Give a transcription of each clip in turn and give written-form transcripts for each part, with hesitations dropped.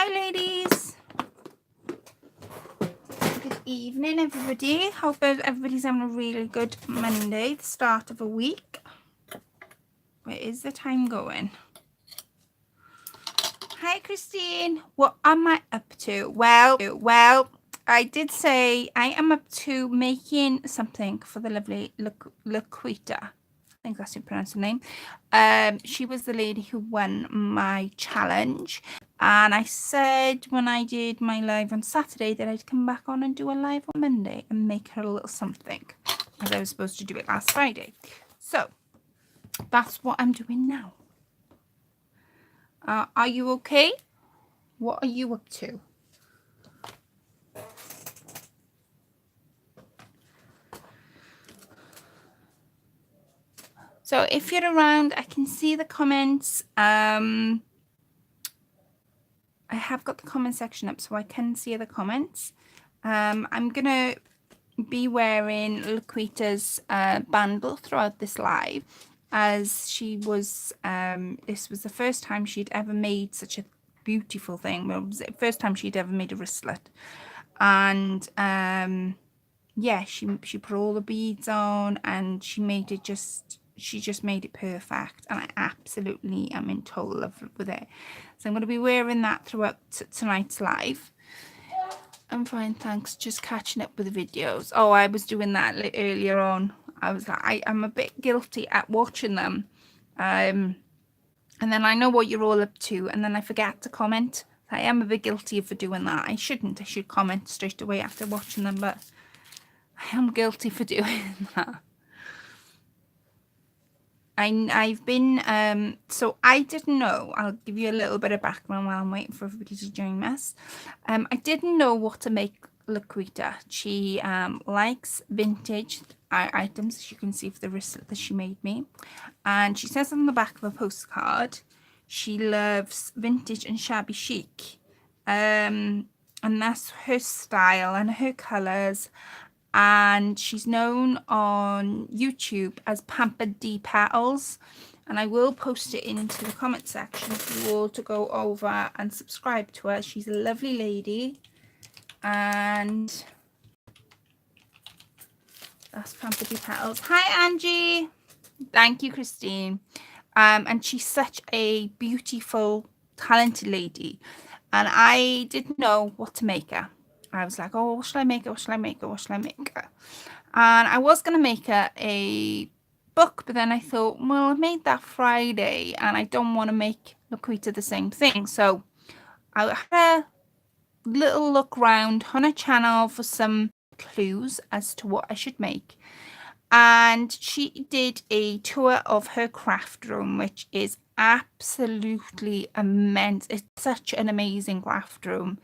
Hi ladies. Good evening everybody. Hope everybody's having a really good Monday, the start of a week. Where is the time going? Hi Christine. What am I up to? Well, I did say I am up to making something for the lovely Lequetta. I think that's how you pronounce her name. She was the lady who won my challenge. And I said when I did my live on Saturday that I'd come back on and do a live on Monday and make her a little something, as I was supposed to do it last Friday. So that's what I'm doing now. Are you okay? What are you up to? So if you're around, I can see the comments. I have got the comment section up so I can see the comments. I'm going to be wearing Lequetta's bundle throughout this live, as she was, this was the first time she'd ever made such a beautiful thing. Well, it was the first time she'd ever made a wristlet. And yeah, she put all the beads on and she made it she just made it perfect, and I absolutely am in total love with it. So I'm going to be wearing that throughout tonight's live. I'm fine, thanks. Just catching up with the videos. Oh, I was doing that earlier on. I was like, I'm a bit guilty at watching them. And then I know what you're all up to, and then I forget to comment. I am a bit guilty for doing that. I shouldn't. I should comment straight away after watching them, but I am guilty for doing that. I've been, so I didn't know, I'll give you a little bit of background while I'm waiting for everybody to join us. I didn't know what to make Lequetta. She likes vintage items, as you can see for the wristlet that she made me. And she says on the back of a postcard, she loves vintage and shabby chic. And that's her style and her colours. And she's known on YouTube as Pampered D Petals, and I will post it into the comment section for you all to go over and subscribe to her. She's a lovely lady, and that's Pampered D Petals. Hi Angie. Thank you, Christine. And she's such a beautiful, talented lady, and I didn't know what to make her. I was like, oh, what should I make her? What should I make her? What should I make her? And I was going to make her a book, but then I thought, well, I made that Friday and I don't want to make Lequetta the same thing. So I had a little look around on her channel for some clues as to what I should make. And she did a tour of her craft room, which is absolutely immense. It's such an amazing craft room.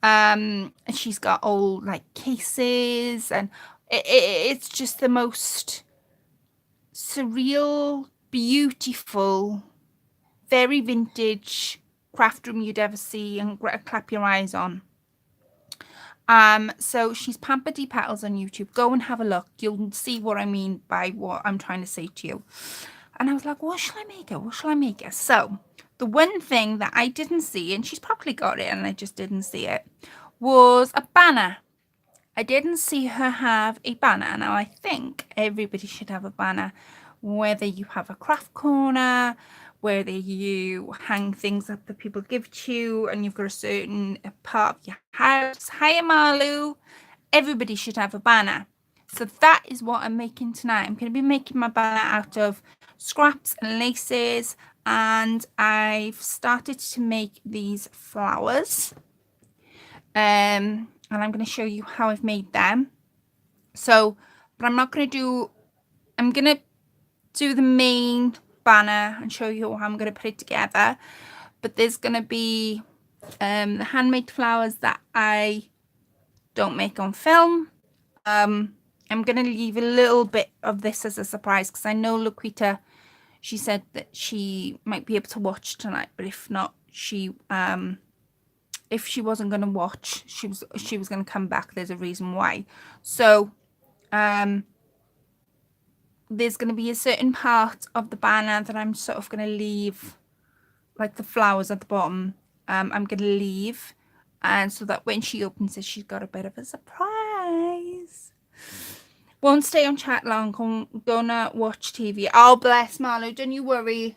And she's got all like cases, and it's just the most surreal, beautiful, very vintage craft room you'd ever see and clap your eyes on. So she's Pampered D Petals on YouTube. Go and have a look. You'll see what I mean by what I'm trying to say to you. And I was like, what shall I make her? What shall I make her? So the one thing that I didn't see, and she's probably got it and I just didn't see it, was a banner. I didn't see her have a banner. Now, I think everybody should have a banner, whether you have a craft corner, whether you hang things up that people give to you, and you've got a certain part of your house. Hi, Amalu. Everybody should have a banner. So that is what I'm making tonight. I'm going to be making my banner out of scraps and laces, and I've started to make these flowers. And I'm going to show you how I've made them. So, but I'm not going to do, I'm going to do the main banner and show you how I'm going to put it together. But there's going to be the handmade flowers that I don't make on film. I'm going to leave a little bit of this as a surprise, because I know Lequetta, she said that she might be able to watch tonight, but if not, if she wasn't going to watch, she was going to come back. There's a reason why. So there's going to be a certain part of the banner that I'm sort of going to leave like the flowers at the bottom, I'm going to leave, and so that when she opens it, she's got a bit of a surprise. Won't stay on chat long. Gonna watch TV. Oh, bless, Marlo. Don't you worry.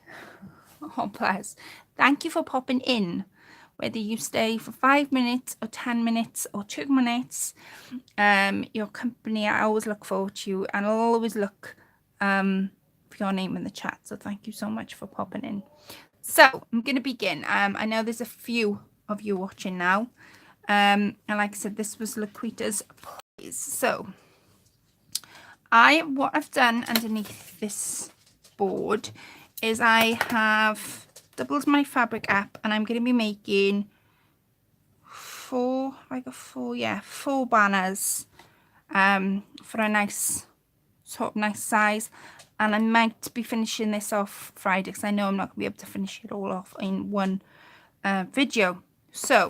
Oh, bless. Thank you for popping in. Whether you stay for 5 minutes or 10 minutes or 2 minutes, your company, I always look forward to you, and I'll always look for your name in the chat. So thank you so much for popping in. So I'm going to begin. I know there's a few of you watching now. And like I said, this was Lequetta's plays. So what I've done underneath this board is I have doubled my fabric up, and I'm going to be making four banners for a nice size. And I might be finishing this off Friday, because I know I'm not going to be able to finish it all off in one video. So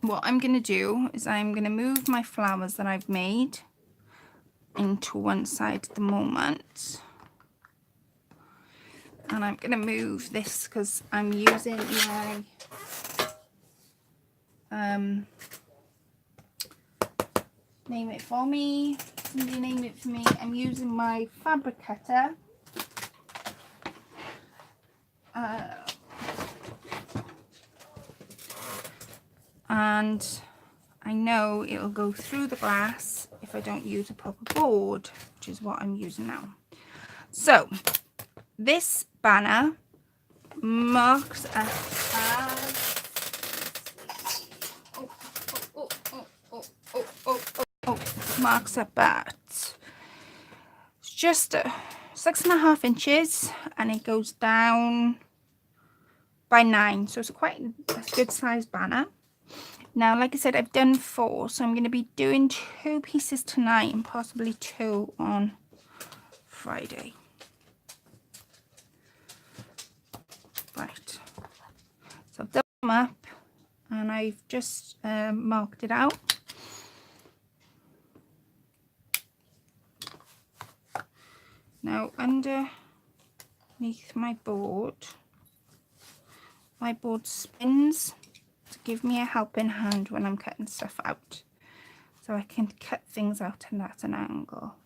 what I'm going to do is I'm going to move my flowers that I've made into one side at the moment, and I'm going to move this because I'm using my name it for me. Somebody name it for me. I'm using my fabric cutter. And I know it'll go through the glass if I don't use a proper board, which is what I'm using now. So this banner marks marks up at just 6.5 inches, and it goes down by 9, so it's quite a good sized banner. Now, like I said, I've done 4, so I'm going to be doing 2 pieces tonight and possibly 2 on Friday. Right, so I've done them up, and I've just marked it out. Now, underneath my board spins to give me a helping hand when I'm cutting stuff out, so I can cut things out and at an angle.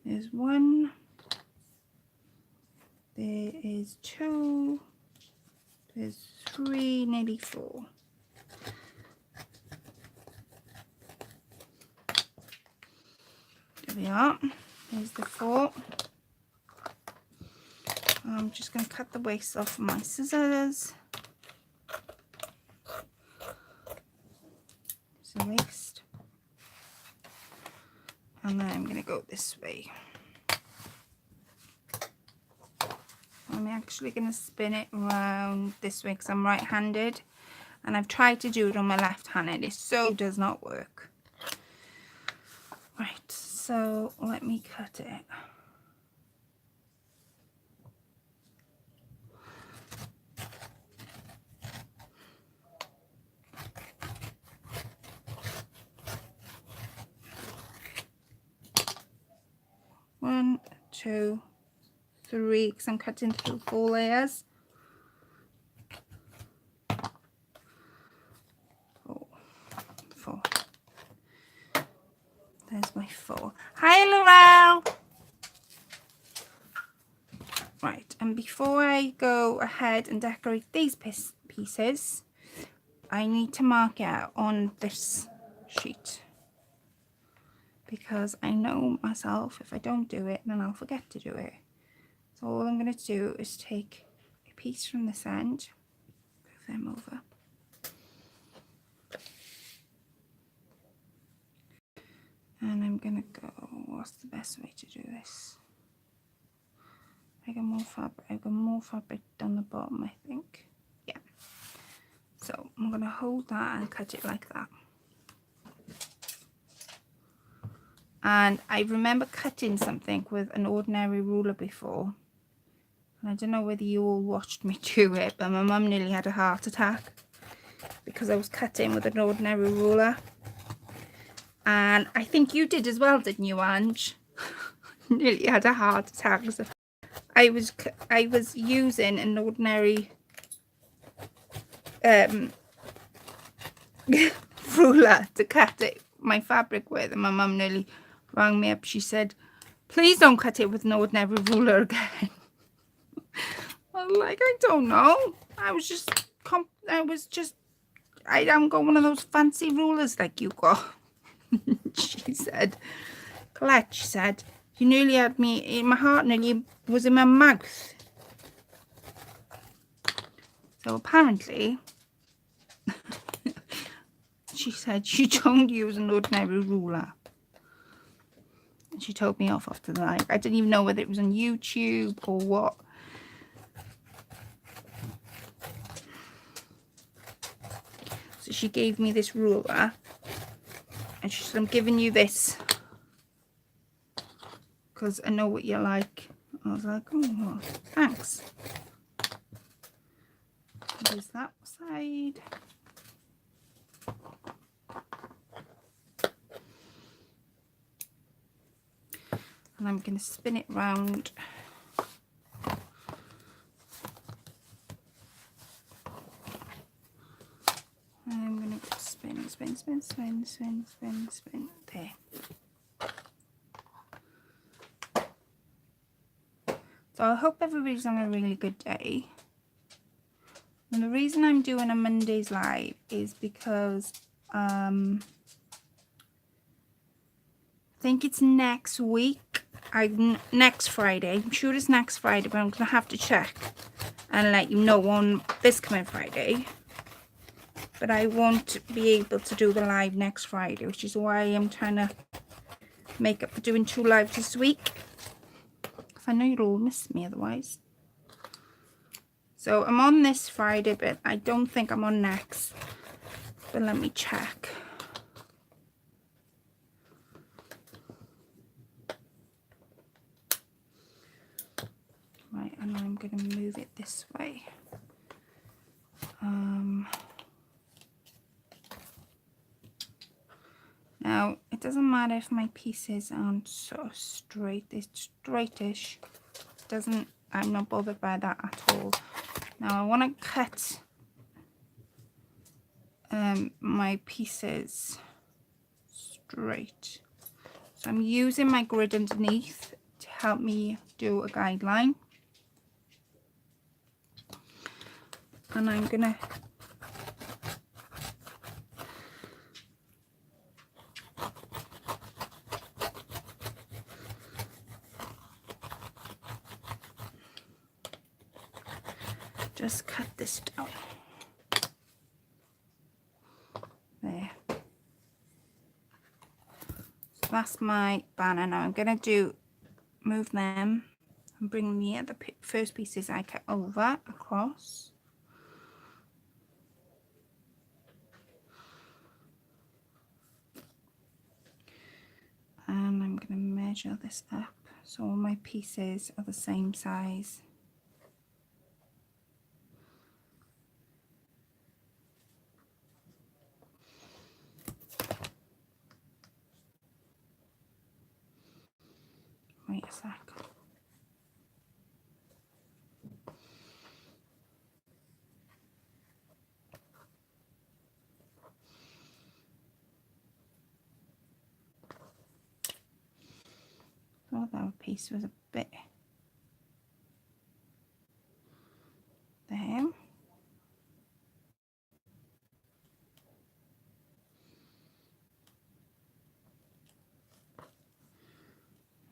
There's 1, there is 2, there's 3, nearly 4. There we are. There's the 4. I'm just going to cut the waste off with my scissors. There's the waste. And then I'm going to go this way. I'm actually going to spin it around this way because I'm right-handed, and I've tried to do it on my left hand and it so does not work. Right, so let me cut it. One, 2, 3, because I'm cutting through 4 layers. 4. There's my 4. Hi, Laurel. Right, and before I go ahead and decorate these pieces, I need to mark it out on this sheet, because I know myself, if I don't do it, then I'll forget to do it. So all I'm going to do is take a piece from this end, move them over, and I'm going to go, what's the best way to do this? I got more fabric. I got more fabric down the bottom, I think. Yeah. So I'm gonna hold that and cut it like that. And I remember cutting something with an ordinary ruler before. And I don't know whether you all watched me do it, but my mum nearly had a heart attack because I was cutting with an ordinary ruler. And I think you did as well, didn't you, Ange? Nearly had a heart attack. So I was using an ordinary ruler to cut it, my fabric with, and my mum nearly rang me up. She said, please don't cut it with an ordinary ruler again. I was like, I don't know. I haven't got one of those fancy rulers like you got. She said, Colette, she said, you nearly had me, my heart nearly was in my mouth. So apparently, she said she don't use an ordinary ruler. And she told me off after the live. I didn't even know whether it was on YouTube or what. So she gave me this ruler. And she said, I'm giving you this because I know what you like. I was like, oh, thanks. There's that side. And I'm going to spin it round. I'm going to spin, spin, spin, spin, spin, spin, spin. There. So I hope everybody's on a really good day. And the reason I'm doing a Monday's live is because I think it's next week. Next Friday. I'm sure it's next Friday, but I'm going to have to check and let you know on this coming Friday. But I won't be able to do the live next Friday, which is why I'm trying to make up for doing 2 lives this week. Because I know you'll all miss me otherwise. So I'm on this Friday, but I don't think I'm on next. But let me check. Right, and I'm going to move it this way. Now, it doesn't matter if my pieces aren't so straight. It's straightish. I'm not bothered by that at all. Now, I want to cut my pieces straight. So I'm using my grid underneath to help me do a guideline. And I'm going to just cut this down. There. So that's my banner. Now I'm going to move them and bring the other first pieces I cut over across. And I'm going to measure this up so all my pieces are the same size. Wait a sec. Thought that piece was a bit there.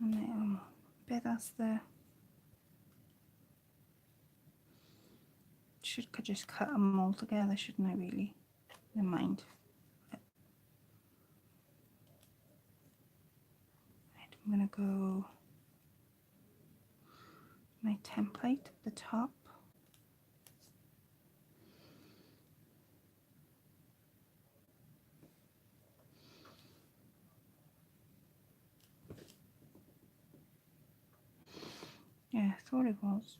A little bit, that's the, could just cut them all together, shouldn't I really? Never mind. Right, I'm gonna go my template at the top. Yeah, I thought it was.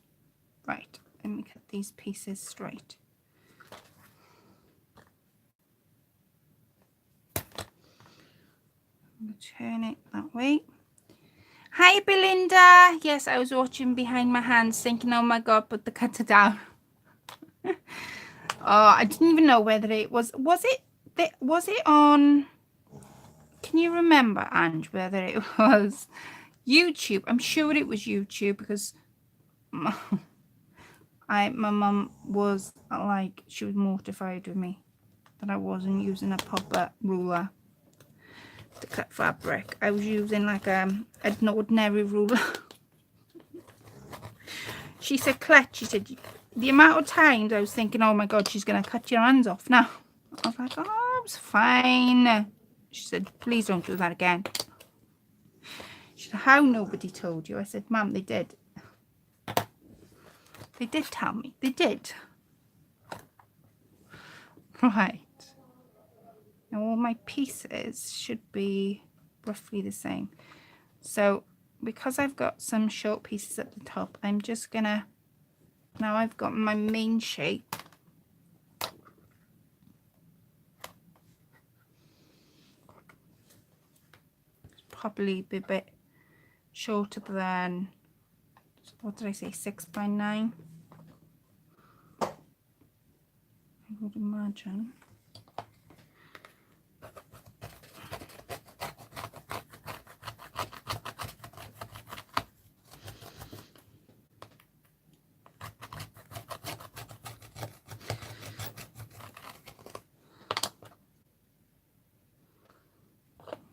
Right, let me cut these pieces straight. I'm going to turn it that way. Hi, Belinda. Yes, I was watching behind my hands thinking, oh my God, put the cutter down. Oh, I didn't even know whether it was it on, can you remember, Ange, whether it was YouTube? I'm sure it was YouTube because my mum was like, she was mortified with me that I wasn't using a proper ruler to cut fabric. I was using like an ordinary ruler. She said, Clutch, she said, the amount of times I was thinking, oh my God, she's going to cut your hands off now. I was like, oh, it's fine. She said, please don't do that again. She said, how nobody told you? I said, Mum, they did. They did tell me. They did. Right. Now all my pieces should be roughly the same. So because I've got some short pieces at the top, I'm just going to, now I've got my main shape. Probably be a bit shorter than, what did I say, 6 by 9, I would imagine.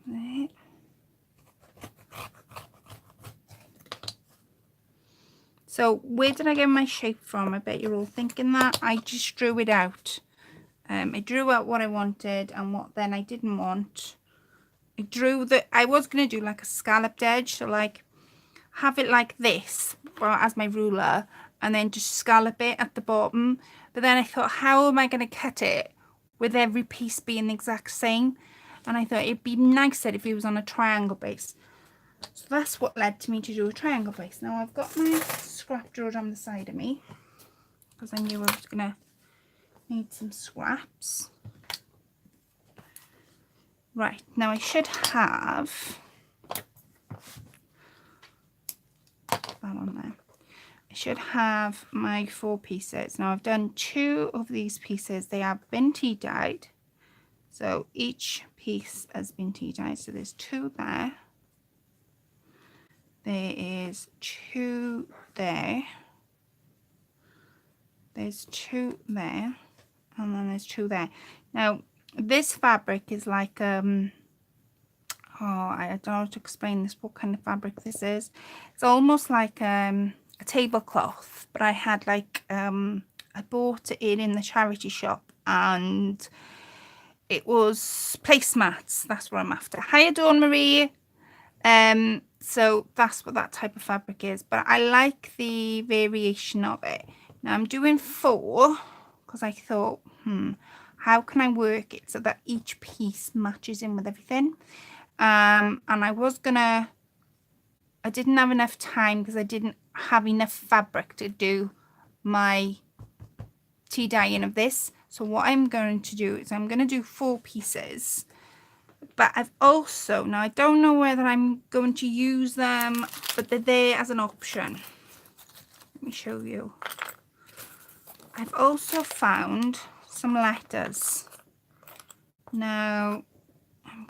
There. So where did I get my shape from? I bet you're all thinking that. I just drew it out. I drew out what I wanted and what then I didn't want. I drew that I was going to do like a scalloped edge, so like have it like this, well, as my ruler, and then just scallop it at the bottom. But then I thought, how am I going to cut it with every piece being the exact same? And I thought it'd be nicer if it was on a triangle base. So that's what led to me to do a triangle base. Now I've got my scrap drawer on the side of me because I knew I was going to need some scraps. Right, now I should have that on there. I should have my 4 pieces. Now I've done 2 of these pieces. They have been tea dyed. So each piece has been tea dyed. So there's 2 there. There is 2 there. There's 2 there. And then there's 2 there. Now this fabric is like oh, I don't know how to explain this, what kind of fabric this is. It's almost like a tablecloth, but I had like I bought it in the charity shop and it was placemats. That's what I'm after. Hi Dawn Marie. So that's what that type of fabric is, but I like the variation of it. Now I'm doing 4 because I thought, how can I work it so that each piece matches in with everything? And I didn't have enough time because I didn't have enough fabric to do my tea dyeing of this. So what I'm going to do is I'm going to do 4 pieces. But I've also, now I don't know whether I'm going to use them, but they're there as an option. Let me show you. I've also found some letters. Now I'm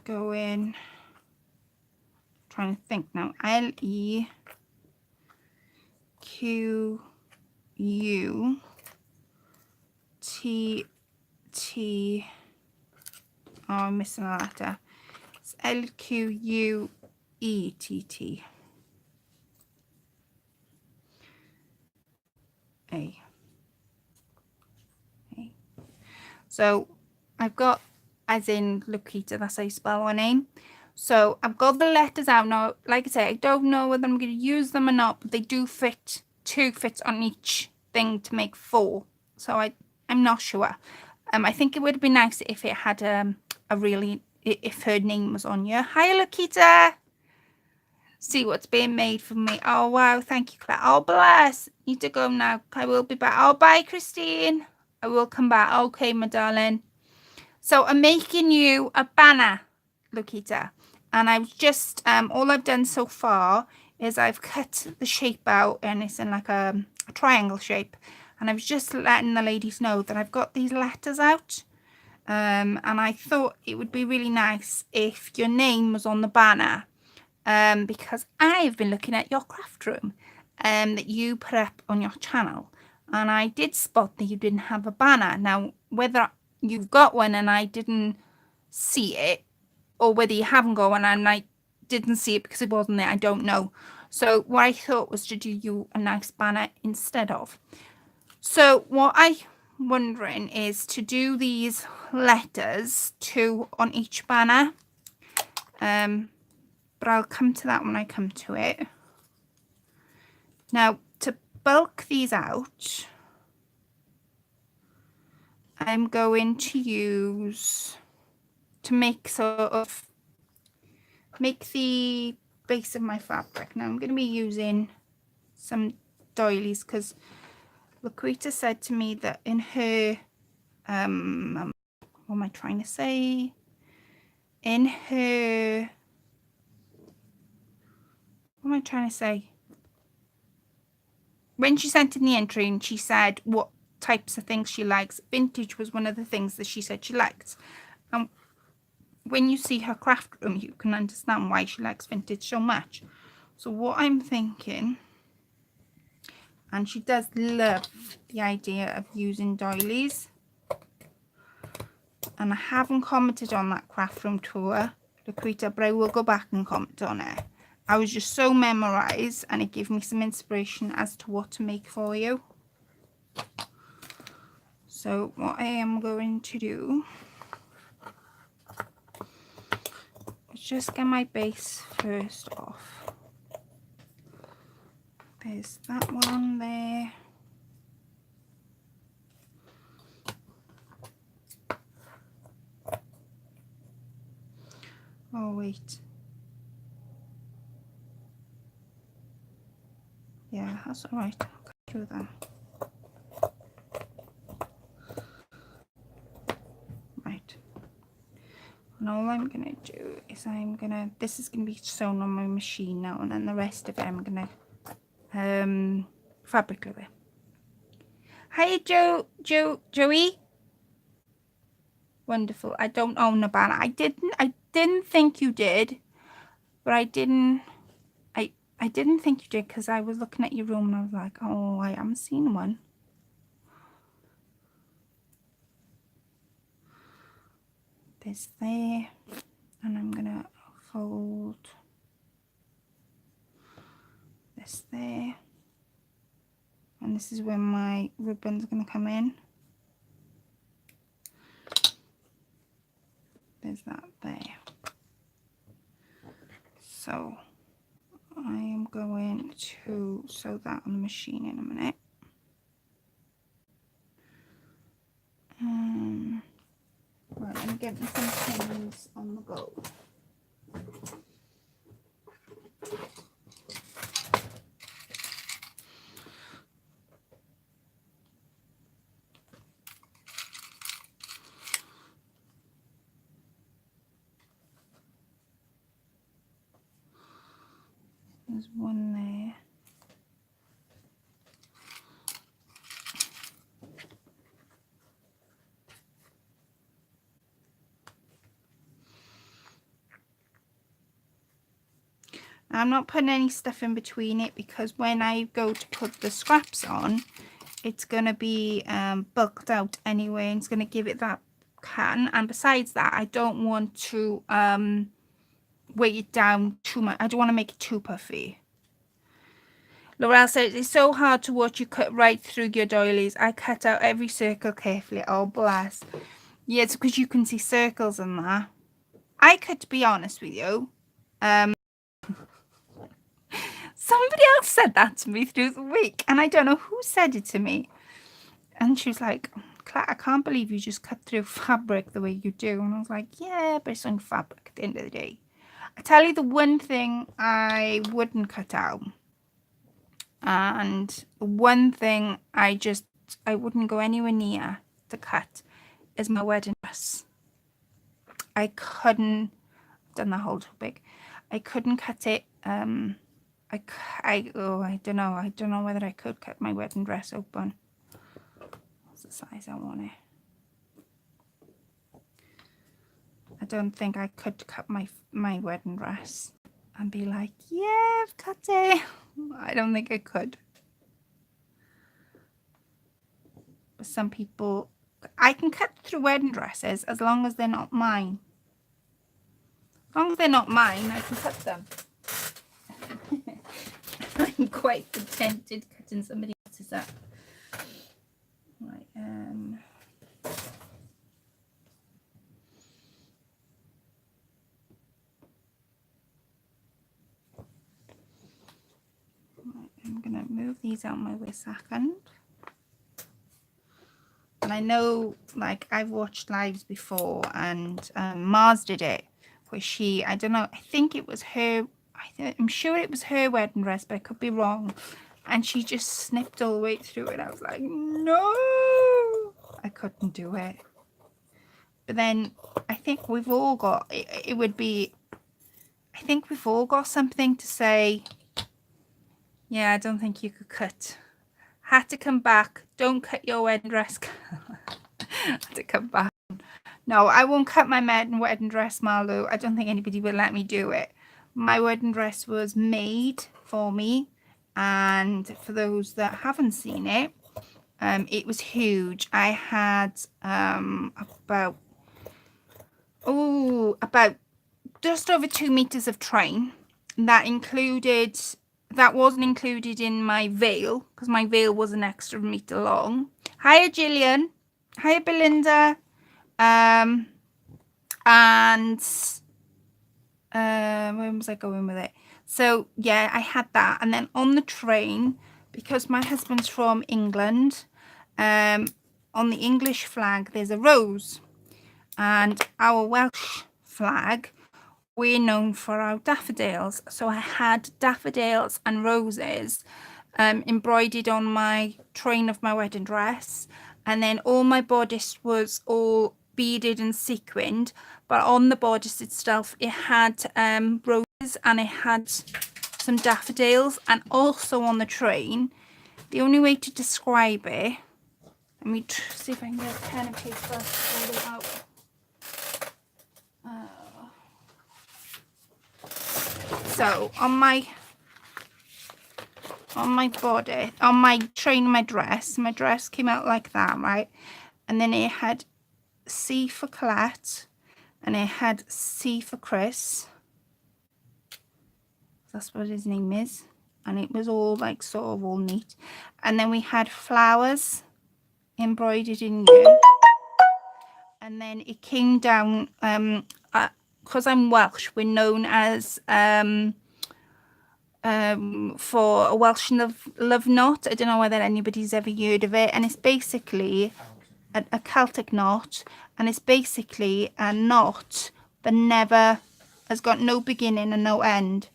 trying to think now. Lequutta. Oh, I'm missing a letter. It's Lquuett. A. So I've got, as in Lequetta, that's how you spell my name. So I've got the letters out now. Like I say, I don't know whether I'm going to use them or not, but they do fit 2 fits on each thing to make 4. So I'm not sure. I think it would have been nice if it had if her name was on here. Hi, Lequetta. See what's being made for me. Oh, wow. Thank you, Claire. Oh, bless. Need to go now. I will be back. Oh, bye, Christine. I will come back. Okay, my darling. So I'm making you a banner, Lequetta. And I've just, all I've done so far is I've cut the shape out and it's in like a triangle shape. And I was just letting the ladies know that I've got these letters out. And I thought it would be really nice if your name was on the banner. Because I've been looking at your craft room that you put up on your channel. And I did spot that you didn't have a banner. Now, whether you've got one and I didn't see it, or whether you haven't got one and I didn't see it because it wasn't there, I don't know. So what I thought was to do you a nice banner instead of. So what I'm wondering is to do these letters, 2 on each banner. But I'll come to that when I come to it. Now, to bulk these out, I'm going to use, to make the base of my fabric. Now, I'm going to be using some doilies because Lequetta said to me that in her, what am I trying to say? In her, what am I trying to say? When she sent in the entry and she said what types of things she likes, vintage was one of the things that she said she liked. And when you see her craft room, you can understand why she likes vintage so much. So what I'm thinking, and she does love the idea of using doilies. And I haven't commented on that craft room tour, Lequetta, but I will go back and comment on it. I was just so memorized and it gave me some inspiration as to what to make for you. So what I am going to do is just get my base first off. There's that one there. Oh wait. Yeah, that's alright. I'll do that. Right. And all I'm gonna do is this is gonna be sewn on my machine now, and then the rest of it I'm gonna fabric glue it. Hi Joey. Wonderful. I don't own a banner. I didn't think you did, but I didn't think you did because I was looking at your room and I was like, oh, I haven't seen one. This there, and I'm gonna fold this there, and this is where my ribbon's gonna come in. There's that there. So I am going to sew that on the machine in a minute. Right, I'm getting some things on the go. There's one there. I'm not putting any stuff in between it because when I go to put the scraps on, it's going to be bulked out anyway, and it's going to give it that can. And besides that, I don't want to weight it down too much. I don't want to make it too puffy. Laurel says, it's so hard to watch you cut right through your doilies. I cut out every circle carefully. Oh, bless. Yeah, it's because you can see circles in there. I could, to be honest with you. somebody else said that to me through the week, and I don't know who said it to me. And she was like, Claire, I can't believe you just cut through fabric the way you do. And I was like, yeah, but it's on fabric at the end of the day. I tell you the one thing I wouldn't cut out, and the one thing I wouldn't go anywhere near to cut is my wedding dress. I couldn't, I've done that whole topic. I couldn't cut it. I don't know. I don't know whether I could cut my wedding dress open. What's the size I want it? I don't think I could cut my wedding dress and be like, yeah, I've cut it. I don't think I could. But some people, I can cut through wedding dresses as long as they're not mine. As long as they're not mine, I can cut them. I'm quite contented cutting somebody else's up. Right, I'm gonna move these out my way a second. And I know, like, I've watched lives before, and Mars did it, where she, I don't know, I think it was her, I'm sure it was her wedding dress, but I could be wrong. And she just snipped all the way through it. I was like, no, I couldn't do it. But then I think we've all got, it would be, I think we've all got something to say. Yeah, I don't think you could cut. Had to come back. Don't cut your wedding dress. Had to come back. No, I won't cut my wedding dress, Marlo. I don't think anybody will let me do it. My wedding dress was made for me. And for those that haven't seen it, it was huge. I had about just over 2 meters of train. That wasn't included in my veil, because my veil was an extra meter long. Hiya, Gillian. Hiya, Belinda. And where was I going with it? So yeah, I had that. And then on the train, because my husband's from England, on the English flag there's a rose, and our Welsh flag, we're known for our daffodils. So I had daffodils and roses embroidered on my train of my wedding dress, and then all my bodice was all beaded and sequined, but on the bodice itself it had roses and it had some daffodils. And also on the train, the only way to describe it, let me see if I can get a pen and paper to hold it out. So on my body, on my train, my dress came out like that, right? And then it had C for Colette, and it had C for Chris. That's what his name is. And it was all like sort of all neat. And then we had flowers embroidered in here. And then it came down, because I'm Welsh, we're known as for a Welsh love knot. I don't know whether anybody's ever heard of it. And it's basically a Celtic knot, and it's basically a knot that never has got no beginning and no end.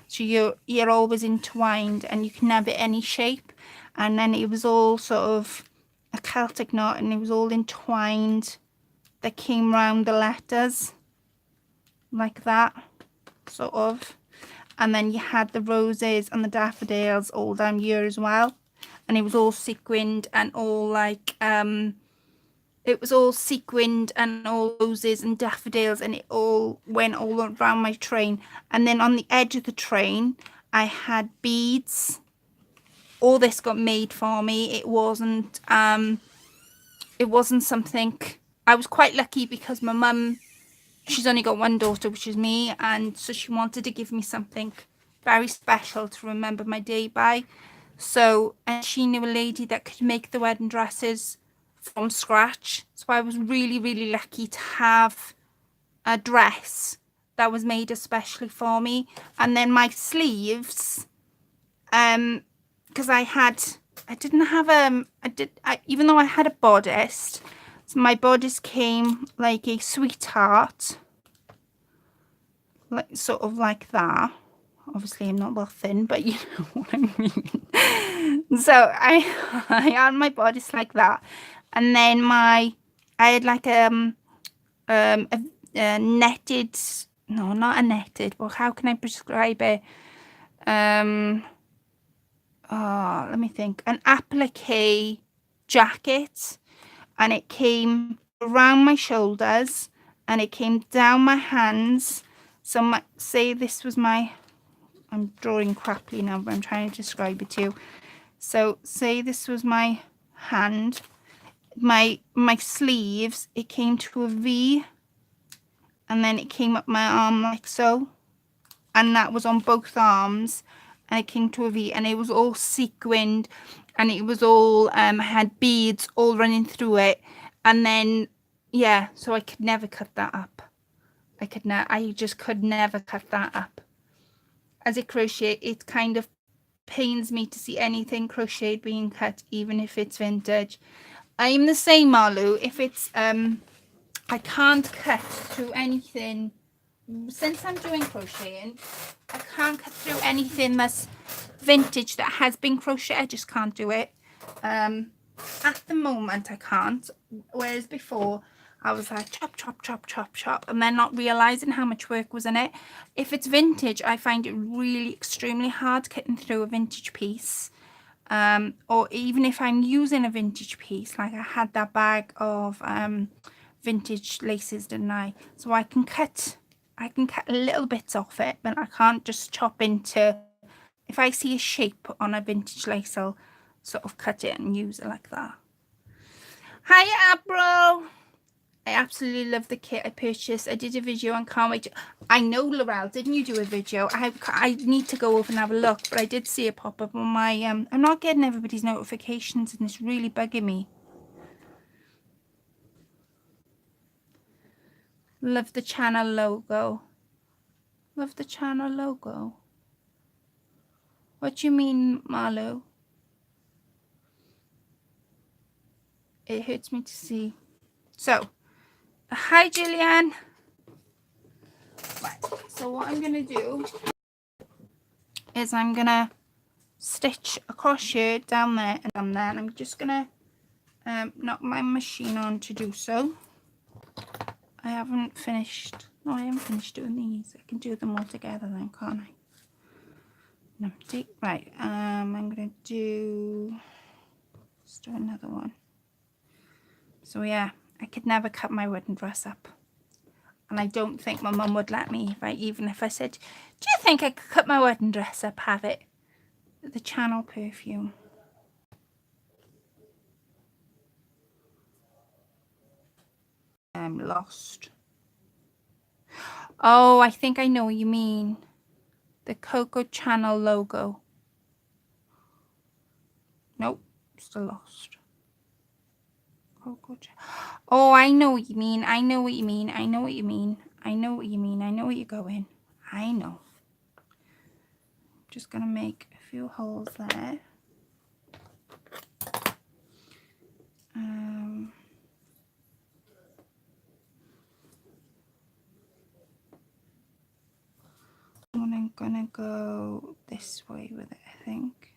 So you're always entwined, and you can have it any shape. And then it was all sort of a Celtic knot, and it was all entwined that came round the letters like that, sort of. And then you had the roses and the daffodils all down here as well, and it was all sequined and all like it was all sequined and all roses and daffodils, and it all went all around my train. And then on the edge of the train I had beads. All this got made for me. It wasn't something, I was quite lucky because my mum, she's only got one daughter, which is me, and so she wanted to give me something very special to remember my day by. So, and she knew a lady that could make the wedding dresses from scratch. So I was really, really lucky to have a dress that was made especially for me. And then my sleeves, because even though I had a bodice, so my bodice came like a sweetheart, like sort of like that. Obviously I'm not that thin, but you know what I mean. So I had my bodice like that, and then I had like a netted, no, not a netted, but how can I prescribe it? Oh, let me think. An applique jacket, and it came around my shoulders and it came down my hands. So say this was my, I'm drawing crappily now, but I'm trying to describe it to you. So say this was my hand, my sleeves, it came to a V, and then it came up my arm like so, and that was on both arms, and it came to a V, and it was all sequined, and it was all had beads all running through it. And then yeah, so I could never cut that up. I just could never cut that up. As a crochet, it kind of pains me to see anything crocheted being cut, even if it's vintage. I'm the same, Marlou. If it's I can't cut through anything. Since I'm doing crocheting, I can't cut through anything that's vintage that has been crocheted. I just can't do it. At the moment I can't, whereas before I was like chop chop chop chop chop, and then not realizing how much work was in it. If it's vintage, I find it really extremely hard cutting through a vintage piece. Or even if I'm using a vintage piece, like I had that bag of vintage laces, didn't I? So I can cut little bits off it, but I can't just chop into. If I see a shape on a vintage lace, I'll sort of cut it and use it like that. Hi, April. I absolutely love the kit I purchased. I did a video and can't wait to... I know, Laurel, didn't you do a video? I need to go over and have a look, but I did see it pop up on my... I'm not getting everybody's notifications, and it's really bugging me. Love the channel logo. Love the channel logo. What do you mean, Marlo? It hurts me to see. So, hi, Gillian. Right, so what I'm going to do is I'm going to stitch across here, down there, and down there. And I'm just going to knock my machine on to do so. I haven't finished. No, I haven't finished doing these. I can do them all together then, can't I? No, right, I'm going to do... Let's do another one. So yeah, I could never cut my wedding dress up. And I don't think my mum would let me, even if I said, do you think I could cut my wedding dress up, have it? The Channel perfume. I'm lost. Oh, I think I know what you mean. The Coco Channel logo. Nope, still lost. Coco. Oh, I know what you mean. I know what you mean. I know what you mean. I know what you mean. I know what you're going. I know. Just gonna make a few holes there. I'm gonna go this way with it, I think,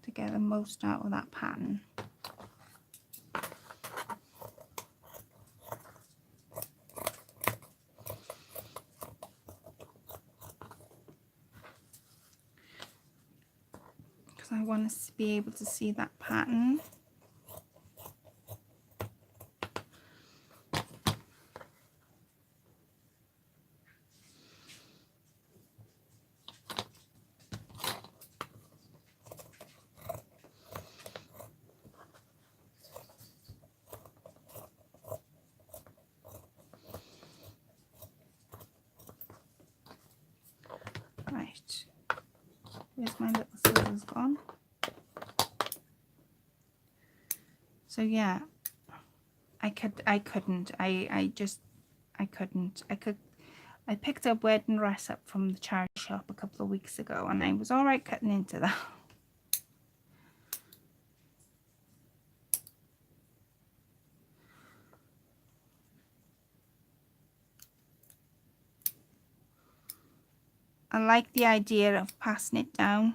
to get the most out of that pattern. Because I want us to be able to see that pattern. Right, where's my little scissors gone? So yeah, I couldn't. I picked a wedding dress up from the charity shop a couple of weeks ago, and I was all right cutting into that. I like the idea of passing it down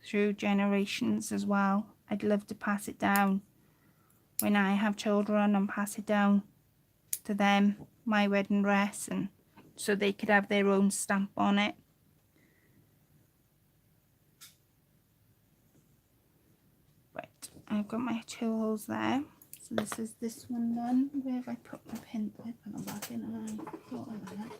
through generations as well. I'd love to pass it down when I have children and pass it down to them, my wedding dress, and so they could have their own stamp on it. Right, I've got my 2 holes there. So this is this one done. Where have I put my pin? I put them back in and I thought of that.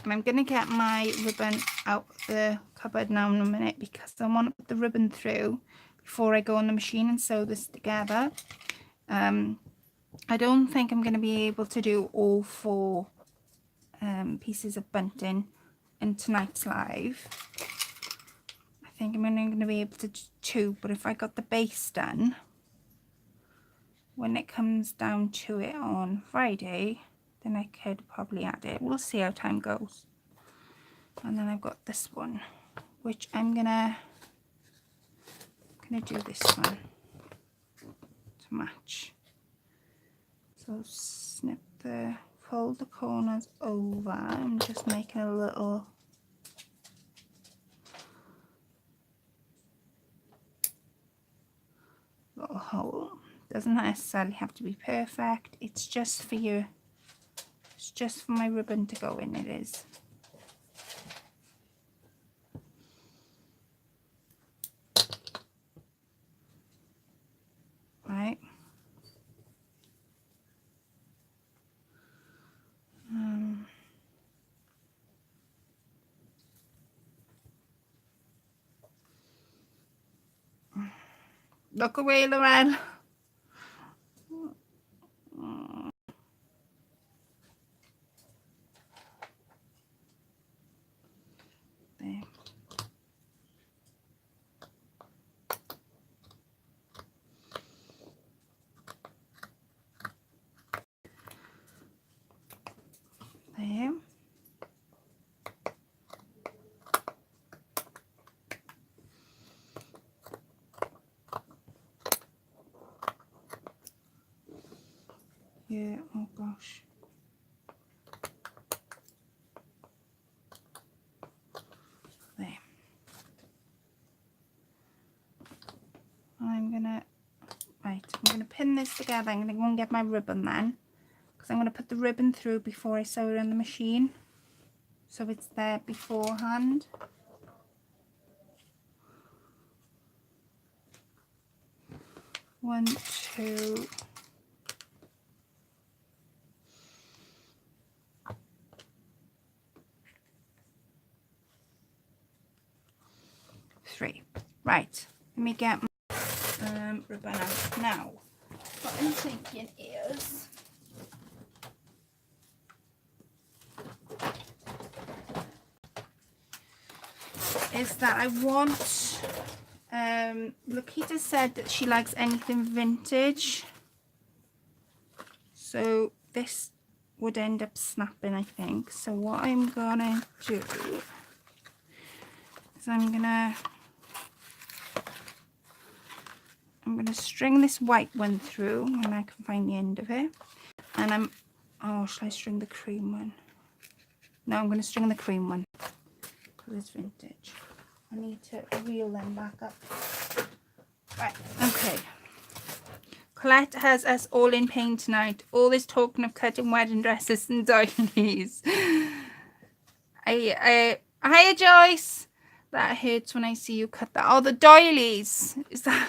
And I'm going to get my ribbon out of the cupboard now in a minute because I want to put the ribbon through before I go on the machine and sew this together. I don't think I'm going to be able to do all 4 pieces of bunting in tonight's live. I think I'm only going to be able to do 2, but if I got the base done when it comes down to it on Friday, then I could probably add it. We'll see how time goes. And then I've got this one, which I'm gonna do this one to match. So snip fold the corners over. I'm just making a little hole. Doesn't necessarily have to be perfect. It's just for you. It's just for my ribbon to go in. It is. Right. Look away, Lorraine. There. There. Yeah, oh gosh. There. I'm gonna pin this together. I'm gonna go and get my ribbon then, because I'm gonna put the ribbon through before I sew it on the machine, so it's there beforehand. One, two. 3. Right, let me get my ribbon out now. What I'm thinking is that I want, Lequetta said that she likes anything vintage, so this would end up snapping, I think. So what I'm gonna do is I'm gonna string this white one through when I can find the end of it, and oh, shall I string the cream one? No, I'm going to string the cream one because it's vintage. I need to reel them back up. Right, okay. Colette has us all in pain tonight. All this talking of cutting wedding dresses and doilies. Hiya, Joyce. That hurts when I see you cut that. Oh, the doilies. Is that...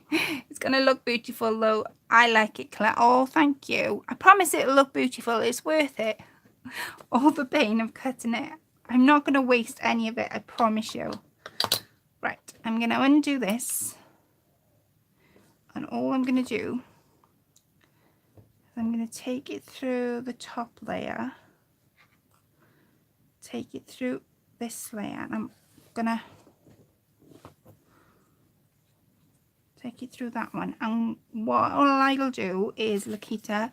It's going to look beautiful, though. I like it, Colette. Oh, thank you. I promise it'll look beautiful. It's worth it. All the pain of cutting it. I'm not going to waste any of it. I promise you. Right. I'm going to undo this. And all I'm going to do is I'm going to take it through the top layer. Take it through this layer. And I'm going to take it through that one. And what I'll do is, Lequetta,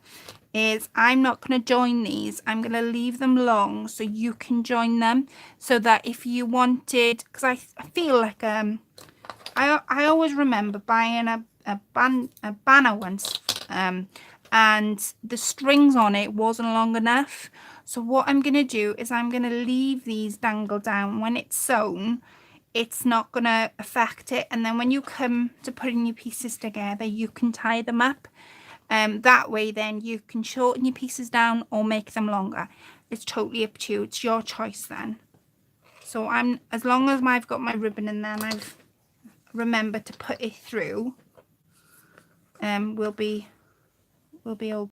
is I'm not going to join these. I'm going to leave them long so you can join them, so that if you wanted, because I feel like I always remember buying a banner once, and the strings on it wasn't long enough, So what I'm going to do is I'm going to leave these dangle down. When it's sewn, it's not going to affect it. And then when you come to putting your pieces together, you can tie them up. That way then you can shorten your pieces down or make them longer. It's totally up to you. It's your choice then. So as long as I've got my ribbon and then I've remembered to put it through, we'll be all.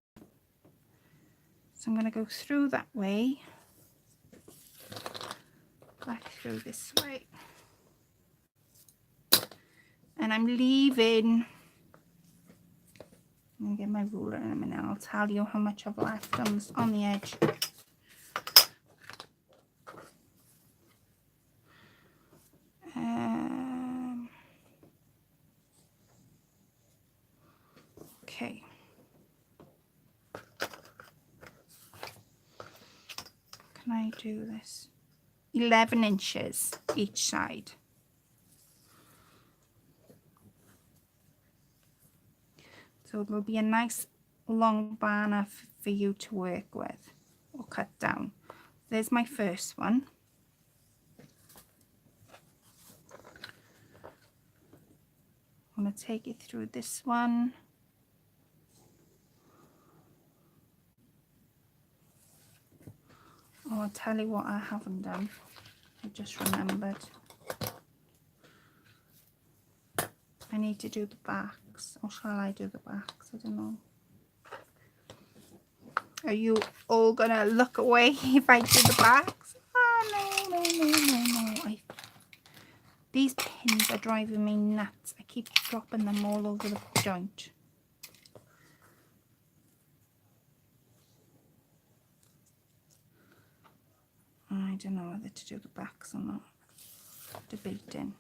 So I'm going to go through that way, back through this way, and I'm leaving. I'm going to get my ruler in a minute. I'll tell you how much I've left on the edge. Okay. Can I do this? 11 inches each side. So there'll be a nice long banner for you to work with or cut down. There's my first one. I'm going to take it through this one. Oh, I'll tell you what I haven't done. I just remembered. I need to do the backs. Or shall I do the backs? I don't know. Are you all going to look away if I do the backs? Oh, no. These pins are driving me nuts. I keep dropping them all over the joint. I don't know whether to do the backs or not. Debating.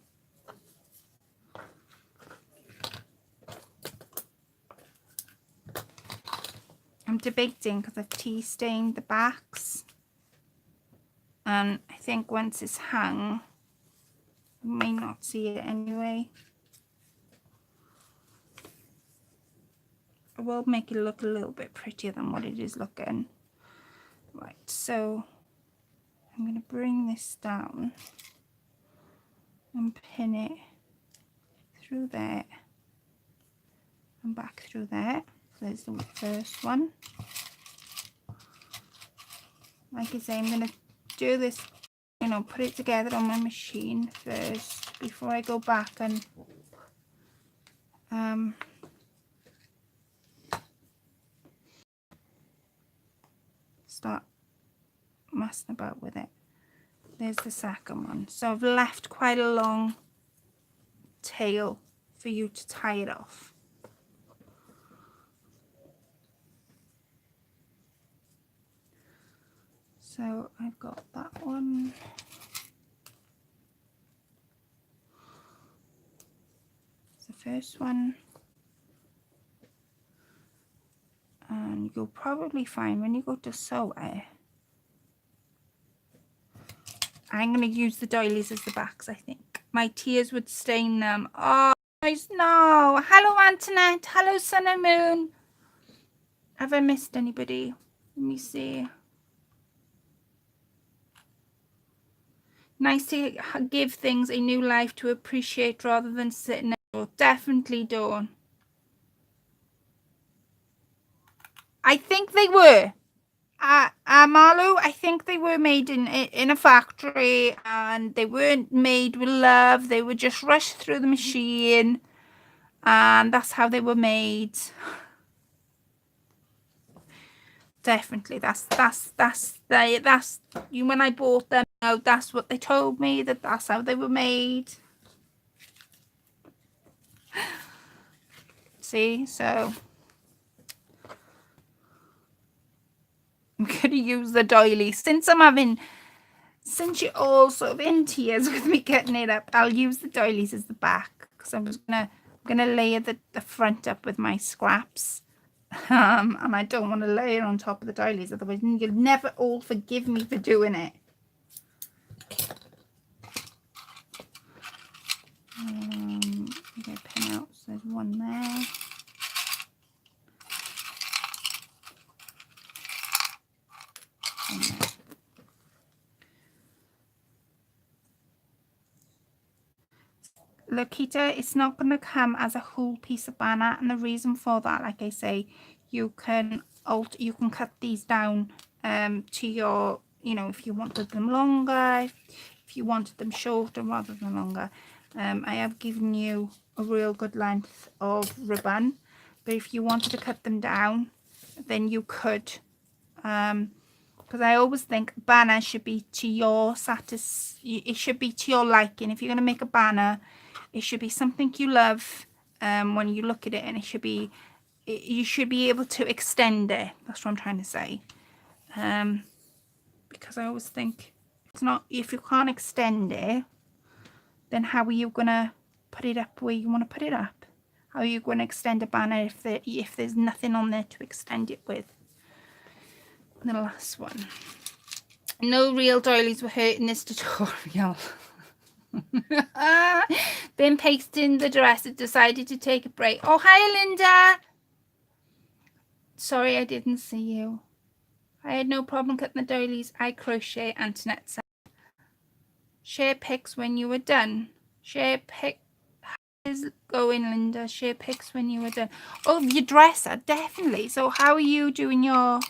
I'm debating because I've tea stained the backs. And I think once it's hung, you may not see it anyway. I will make it look a little bit prettier than what it is looking. Right, so I'm going to bring this down and pin it through there and back through there. So there's the first one. Like I say, I'm going to do this, you know, put it together on my machine first before I go back and start messing about with it. There's the second one. So I've left quite a long tail for you to tie it off. So I've got that one. It's the first one. And you'll probably find when you go to sew it, I'm going to use the doilies as the backs, I think. My tears would stain them. Oh, guys, no. Hello, Antoinette. Hello, Sun and Moon. Have I missed anybody? Let me see. Nice to give things a new life to appreciate rather than sitting there. Definitely, Dawn. I think they were. Marlo, I think they were made in a factory, and they weren't made with love. They were just rushed through the machine, and that's how they were made. Definitely, that's you. When I bought them, oh, that's what they told me, that's how they were made. See, so I'm gonna use the doily since you're all sort of in tears with me cutting it up. I'll use the doilies as the back because I'm gonna layer the front up with my scraps. And I don't want to layer on top of the doilies, otherwise you'll never all forgive me for doing it. Okay, pin out, so there's one there. One Lequetta, it's not going to come as a whole piece of banner, and the reason for that, like I say, you can cut these down to your, you know, if you wanted them longer, if you wanted them shorter rather than longer. I have given you a real good length of ribbon, but if you wanted to cut them down, then you could, because I always think banner should be to your it should be to your liking. If you're going to make a banner, it should be something you love when you look at it, and it should be, you should be able to extend it. That's what I'm trying to say. Because I always think, it's not, if you can't extend it, then how are you going to put it up where you want to put it up? How are you going to extend a banner if there's nothing on there to extend it with? And the last one. No real doilies were hurt in this tutorial. Been pasting the dress and decided to take a break. Oh, hi, Linda. Sorry, I didn't see you. I had no problem cutting the doilies. I crochet, Antoinette said. Share pics when you were done. Share pics. How's it going, Linda? Share pics when you were done. Oh, your dresser, definitely. So how are you doing your...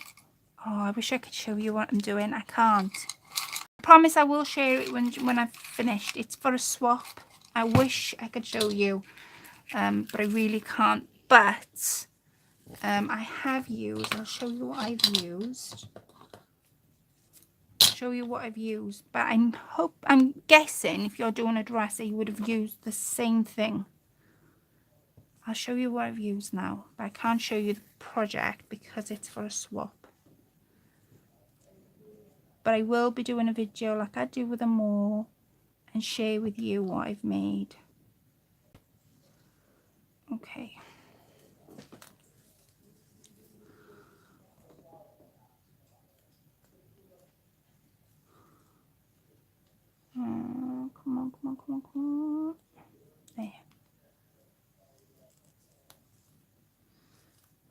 Oh, I wish I could show you what I'm doing. I can't. I promise I will share it when I've finished. It's for a swap. I wish I could show you, but I really can't. But I have used, I'll show you what I've used. Show you what I've used. But I'm guessing if you're doing a dress, you would have used the same thing. I'll show you what I've used now, but I can't show you the project because it's for a swap. But I will be doing a video like I do with them all and share with you what I've made. Okay. Come on, come on, come on, come on. There.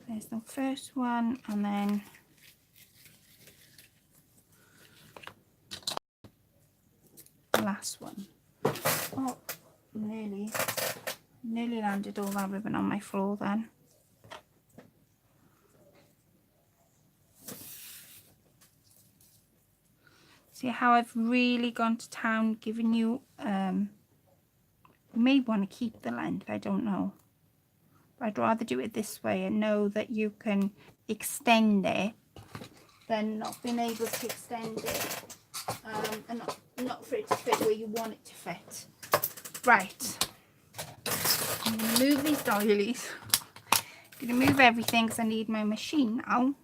There's the first one, and then the last one. Oh, nearly landed all that ribbon on my floor then. See how I've really gone to town giving you, you may want to keep the length, I don't know. But I'd rather do it this way and know that you can extend it than not being able to extend it and not for it to fit where you want it to fit. Right. I'm going to move these doilies. I'm going to move everything because I need my machine now.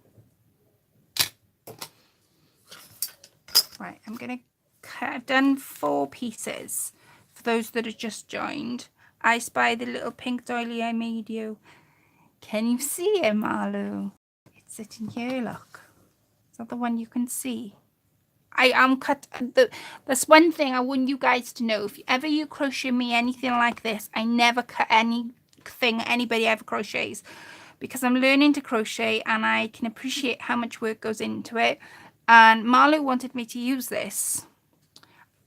Right, I'm going to cut. I've done 4 pieces for those that are just joined. I spy the little pink doily I made you. Can you see it, Marlo? It's sitting here, look. Is that the one you can see? I am cut. That's one thing I want you guys to know. If ever you crochet me anything like this, I never cut anything anybody ever crochets, because I'm learning to crochet and I can appreciate how much work goes into it. And Marlo wanted me to use this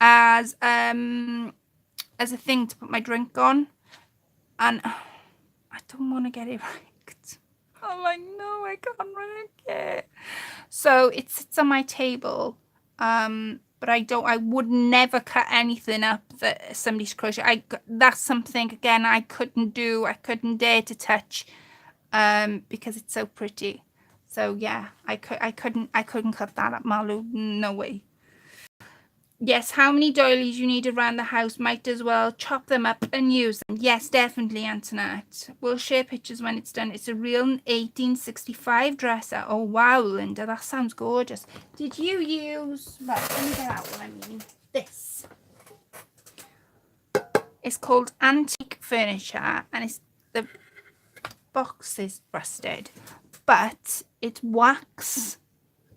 as a thing to put my drink on, and I don't want to get it right. I'm like, no, I can't rank it. So it sits on my table, but I would never cut anything up that somebody's crochet. That's something again I couldn't do. I couldn't dare to touch, because it's so pretty. So yeah, I couldn't cut that up, Marlo. No way. Yes, how many doilies you need around the house, might as well chop them up and use them. Yes, definitely, Antoinette. We'll share pictures when it's done. It's a real 1865 dresser. Oh, wow, Linda, that sounds gorgeous. Did you use... Right, let me get out what I mean. This. It's called Antique Furniture, and it's the box is rusted, but it's wax.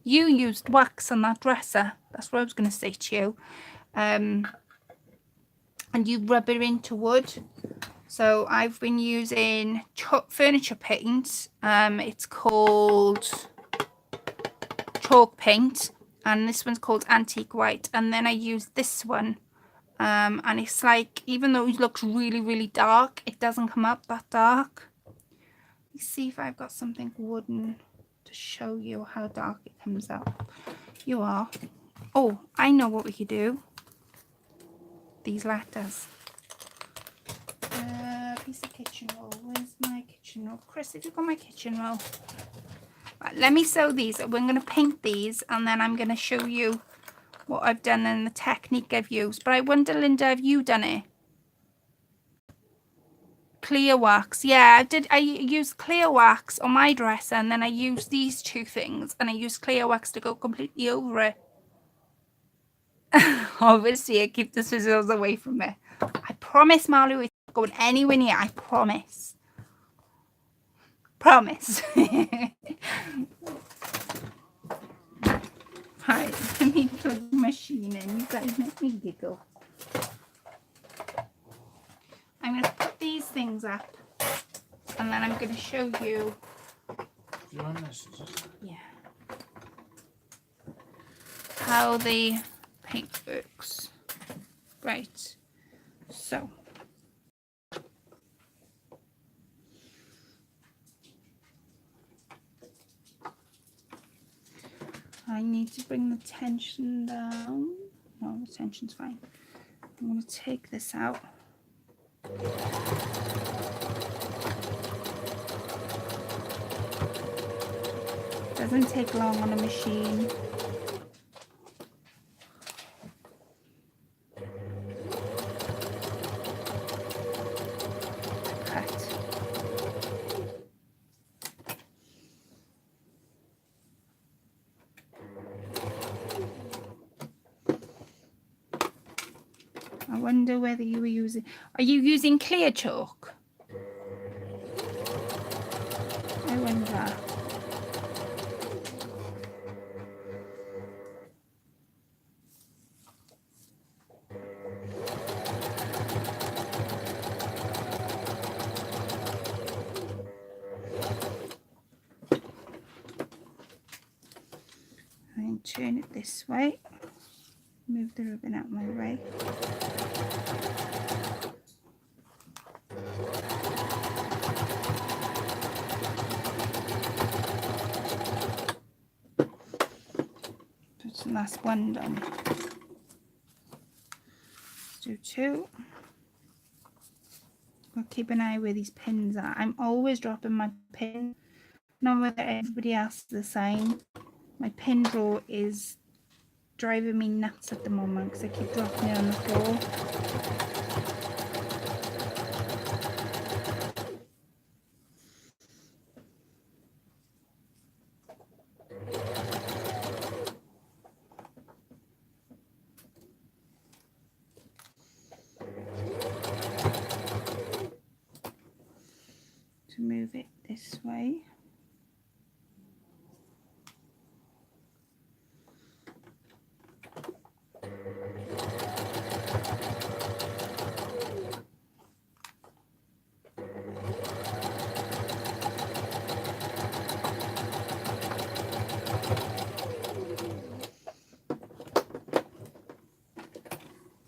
You used wax on that dresser. That's what I was going to say to you. And you rub it into wood. So I've been using furniture paint. It's called chalk paint. And this one's called Antique White. And then I used this one, And it's like, even though it looks really, really dark, it doesn't come up that dark. Let's see if I've got something wooden to show you how dark it comes out. You are. Oh, I know what we could do. These letters. Piece of kitchen roll. Where's my kitchen roll? Chris, have you got my kitchen roll? Right, let me sew these. We're going to paint these, and then I'm going to show you what I've done and the technique I've used. But I wonder, Linda, have you done it? Clear wax. Yeah, I used clear wax on my dresser, and then I used these two things, and I used clear wax to go completely over it. Obviously, I keep the scissors away from it. I promise, Marley, it's not going anywhere near. I promise. Promise. Right, let me plug the machine in. You guys make me giggle. I'm going to put these things up, and then I'm going to show you. Yeah. How the paint works. Right. So. I need to bring the tension down. No, the tension's fine. I'm going to take this out. Doesn't take long on a machine. Cut. I wonder whether you were using... Are you using clear chalk? I wonder. And turn it this way. Move the ribbon out of my way. That's the last one done. Let's do two. I'll keep an eye where these pins are. I'm always dropping my pin. Not whether everybody else is the same. My pin drawer is driving me nuts at the moment because I keep dropping it on the floor. To move it this way.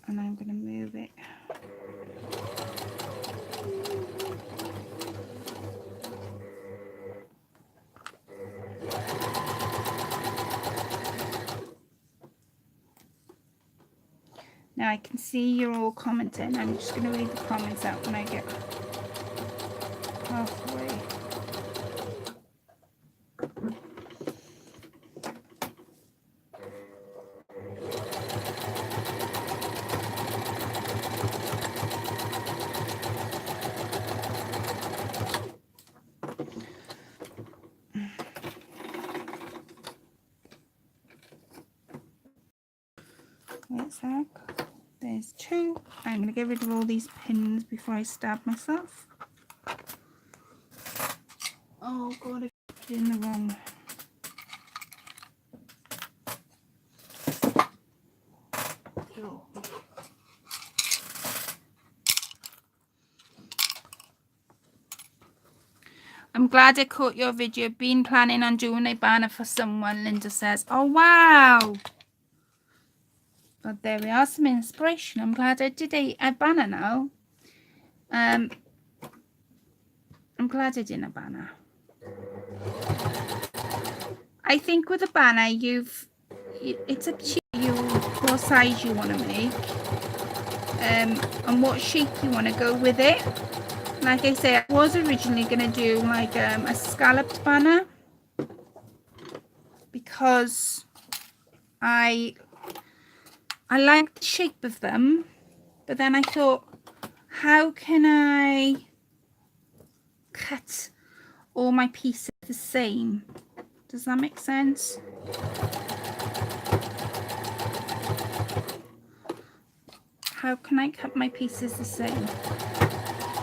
And I'm going to move it. Now I can see you're all commenting. I'm just going to read the comments out when I get halfway. Wait a sec. There's two. I'm going to get rid of all these pins before I stab myself. Oh god, I put it in the wrong. Oh. I'm glad I caught your video. Been planning on doing a banner for someone, Linda says. Oh wow. But there we are, some inspiration. I'm glad I did a banner now. I'm glad I did a banner. I think with a banner, it's up to you what size you want to make, and what shape you want to go with it. Like I say, I was originally going to do like a scalloped banner, because I like the shape of them, but then I thought, how can I cut all my pieces the same? Does that make sense? How can I cut my pieces the same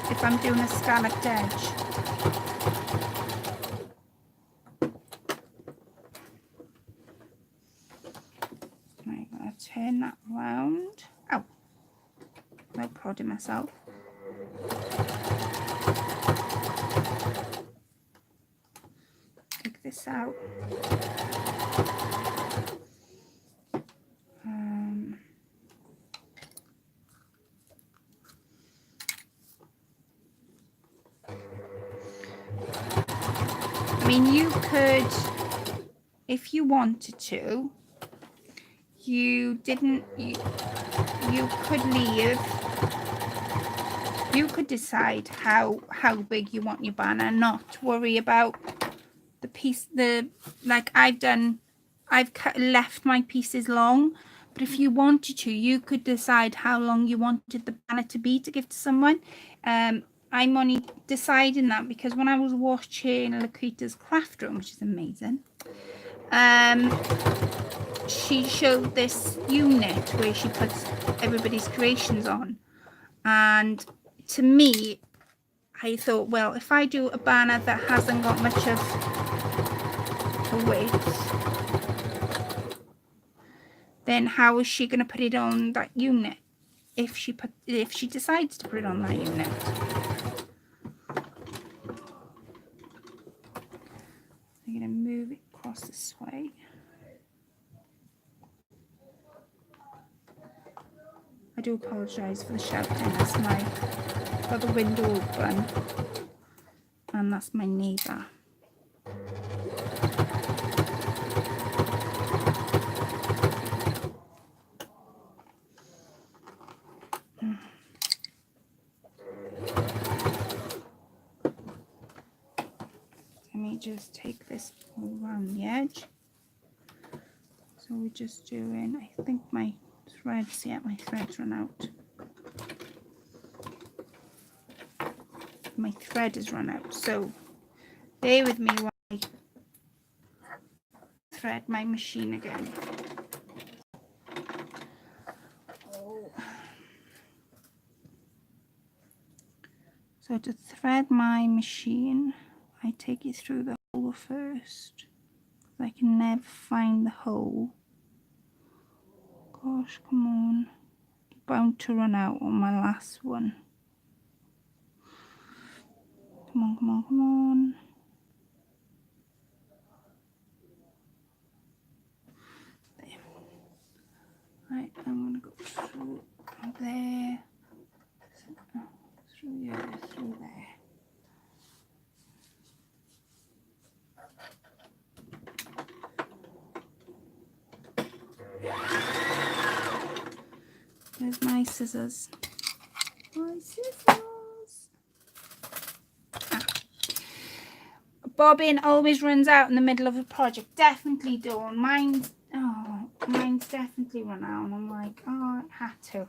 if I'm doing a scalloped edge? I'm going to turn that round. Oh, I'm prodding myself. Take this out. I mean, you could, if you wanted to, you could leave, you could decide how big you want your banner, not worry about the piece, like I've left my pieces long, but if you wanted to, you could decide how long you wanted the banner to be to give to someone. I'm only deciding that because when I was watching Lequetta's craft room, which is amazing, she showed this unit where she puts everybody's creations on, and to me, I thought, well, if I do a banner that hasn't got much of a width, then how is she going to put it on that unit if she decides to put it on that unit? I'm going to move it across this way. I do apologise for the shouting. That's got the window open, and that's my neighbour. Let me just take this around the edge. So we're just doing, I think my threads, yeah, my threads run out. My thread has run out, so bear with me while I thread my machine again. So to thread my machine, I take it through the hole first. I can never find the hole. Gosh, come on. Bound to run out on my last one. Come on, come on, come on. There. Right, I'm going to go through there. Through here, through there. There's my scissors. My scissors. Bobbin always runs out in the middle of a project. Definitely don't. Mine's definitely run out. And I'm like, oh, it had to.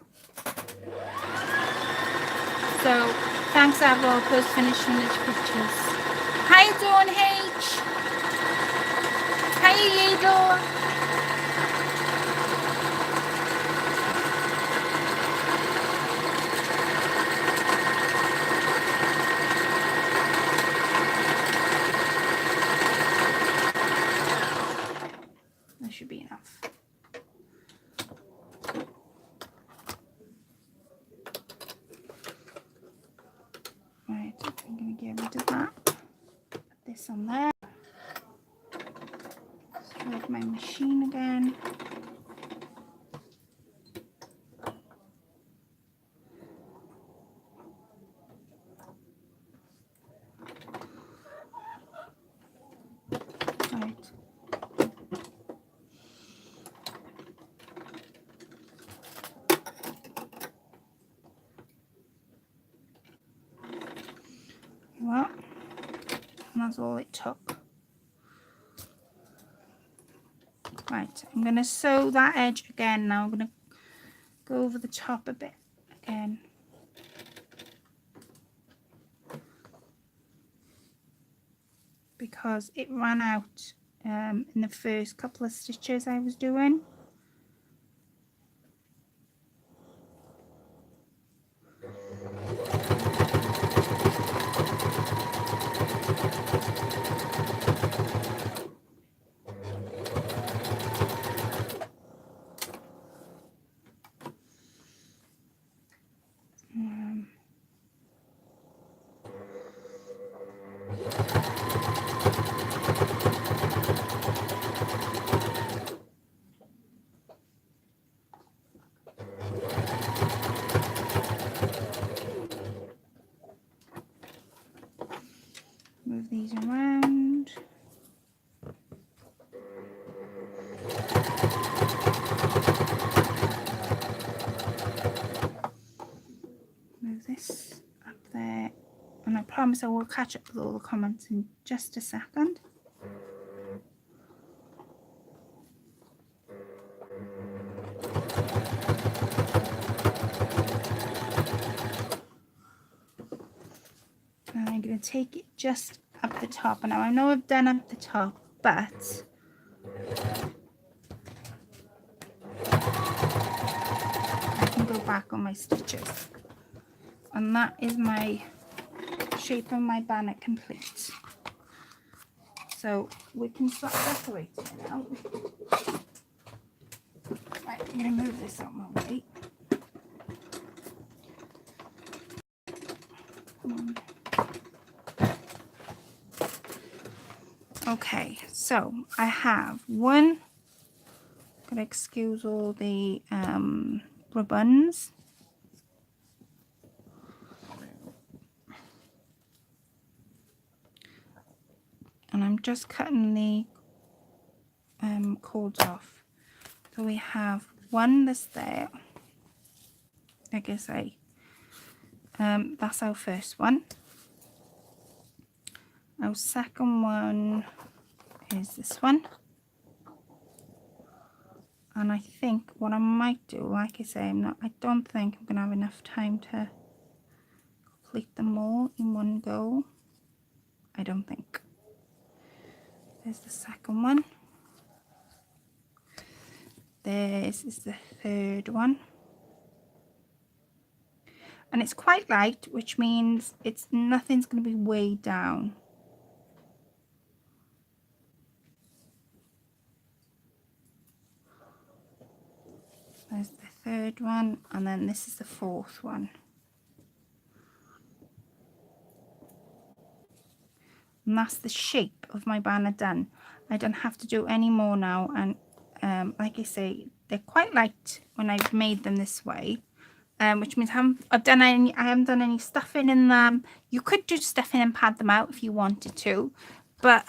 So, thanks, Avril, for finishing the pictures. How you doing, H? How you doing? That should be enough. Right, I'm going to get rid of that. Put this on there. Thread my machine again. Well, and that's all it took. Right, I'm going to sew that edge again now. I'm going to go over the top a bit again. Because it ran out in the first couple of stitches I was doing. Move these around. Move this up there. And I promise I will catch up with all the comments in just a second. And I'm going to take it just up the top. And now I know I've done up the top, but I can go back on my stitches. And that is my shape of my banner complete. So we can start decorating it now. Right, I'm going to move this out my way. Okay, so I have one. Gotta excuse all the ribbons. And I'm just cutting the cords off. So we have one that's there. Like I say, that's our first one. Our second one is this one. And I think what I might do, like I say, I don't think I'm gonna have enough time to complete them all in one go. I don't think. There's the second one. This is the third one. And it's quite light, which means nothing's going to be weighed down. There's the third one, and then this is the fourth one. And that's the shape of my banner done. I don't have to do any more now, and like I say, they're quite light when I've made them this way, which means I haven't done any stuffing in them. You could do stuffing and pad them out if you wanted to, but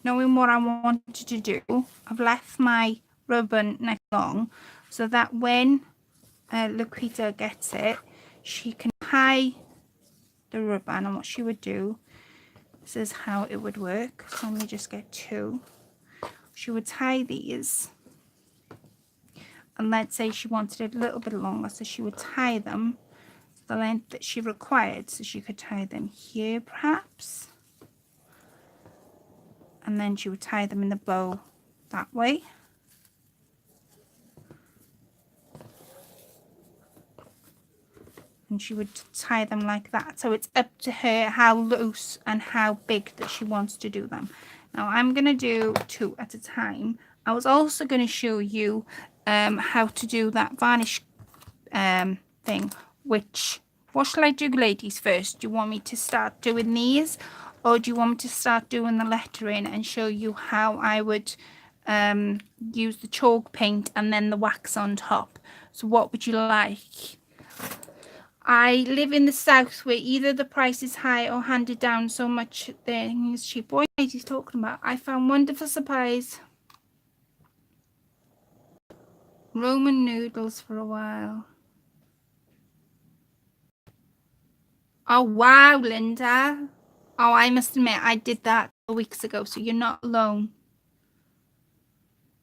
knowing what I wanted to do, I've left my ribbon neck long so that when Lequetta gets it, she can tie the ribbon. And what she would do, this is how it would work. So let me just get two. She would tie these, and let's say she wanted it a little bit longer, so she would tie them the length that she required. So she could tie them here perhaps, and then she would tie them in the bow that way. And she would tie them like that. So it's up to her how loose and how big that she wants to do them. Now I'm going to do two at a time. I was also going to show you how to do that varnish thing. What shall I do, ladies, first? Do you want me to start doing these, or do you want me to start doing the lettering and show you how I would use the chalk paint and then the wax on top? So what would you like? I live in the south where either the price is high or handed down so much things cheap. What is he talking about? I found wonderful supplies. Roman noodles for a while. Oh, wow, Linda. Oh, I must admit, I did that weeks ago, so you're not alone.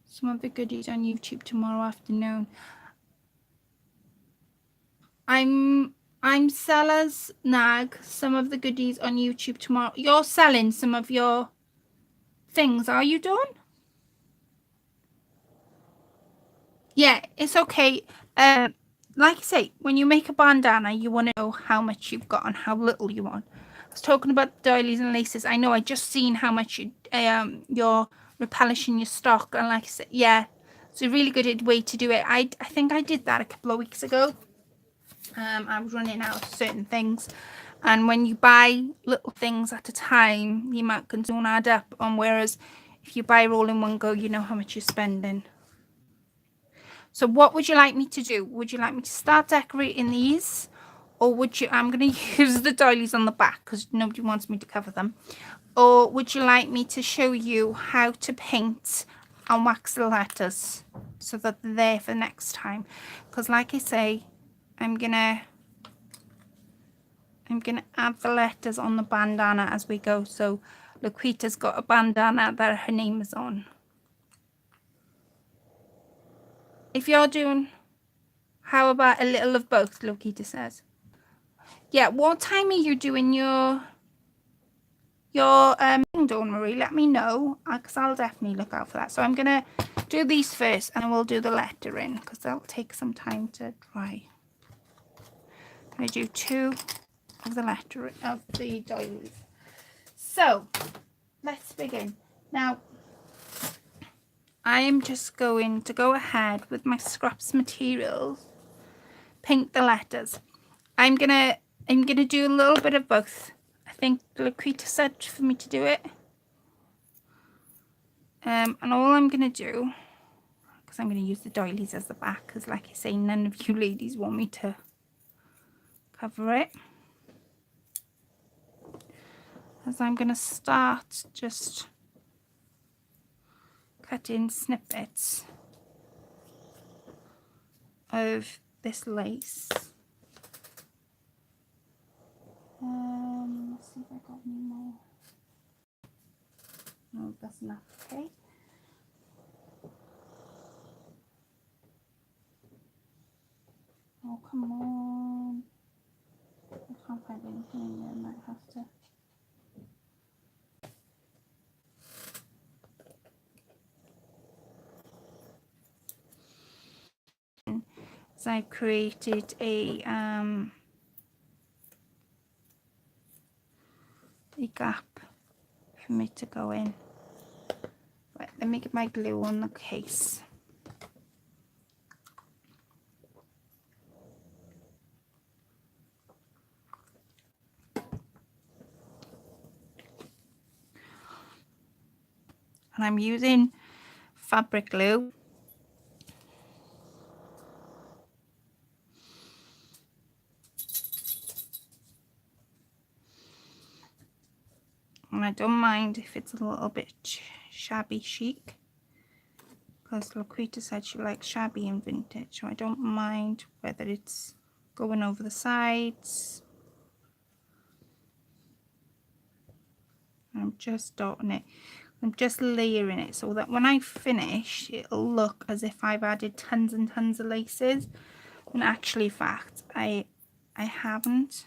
Some of the goodies on YouTube tomorrow afternoon. I'm sellers nag some of the goodies on YouTube tomorrow. You're selling some of your things, are you, Dawn? Yeah, it's okay. Like I say, when you make a bandana, you want to know how much you've got and how little you want. I was talking about doilies and laces. I know I just seen how much you're replenishing your stock, and like I said, yeah, it's a really good way to do it. I think I did that a couple of weeks ago. I was running out of certain things, and when you buy little things at a time, the amount can soon add up. And whereas if you buy all in one go, you know how much you're spending. So what would you like me to do? Would you like me to start decorating these? Or would you, I'm going to use the doilies on the back because nobody wants me to cover them. Or would you like me to show you how to paint and wax the letters so that they're there for next time? Because like I say, I'm gonna add the letters on the bandana as we go. So Lequetta's got a bandana that her name is on. If you're doing, how about a little of both, Lequetta says. Yeah, what time are you doing your Dawn Marie? Let me know, because I'll definitely look out for that. So I'm gonna do these first, and we'll do the lettering because that'll take some time to dry. I do 2 of the letter of the doilies. So let's begin. Now I am just going to go ahead with my scraps materials, paint the letters. I'm gonna do a little bit of both. I think Lequetta said for me to do it. And all I'm gonna do, because I'm gonna use the doilies as the back, because like I say, none of you ladies want me to cover it. As I'm gonna start just cutting snippets of this lace. Let's see if I got any more. No, that's enough. Okay. Oh, come on. I can't find anything in there. I might have to. So I've created a gap for me to go in. Right, let me get my glue on the case. And I'm using fabric glue. And I don't mind if it's a little bit shabby chic, because Lequetta said she likes shabby and vintage, so I don't mind whether it's going over the sides. I'm just dotting it. I'm just layering it so that when I finish, it'll look as if I've added tons and tons of laces. And actually, in fact, I haven't.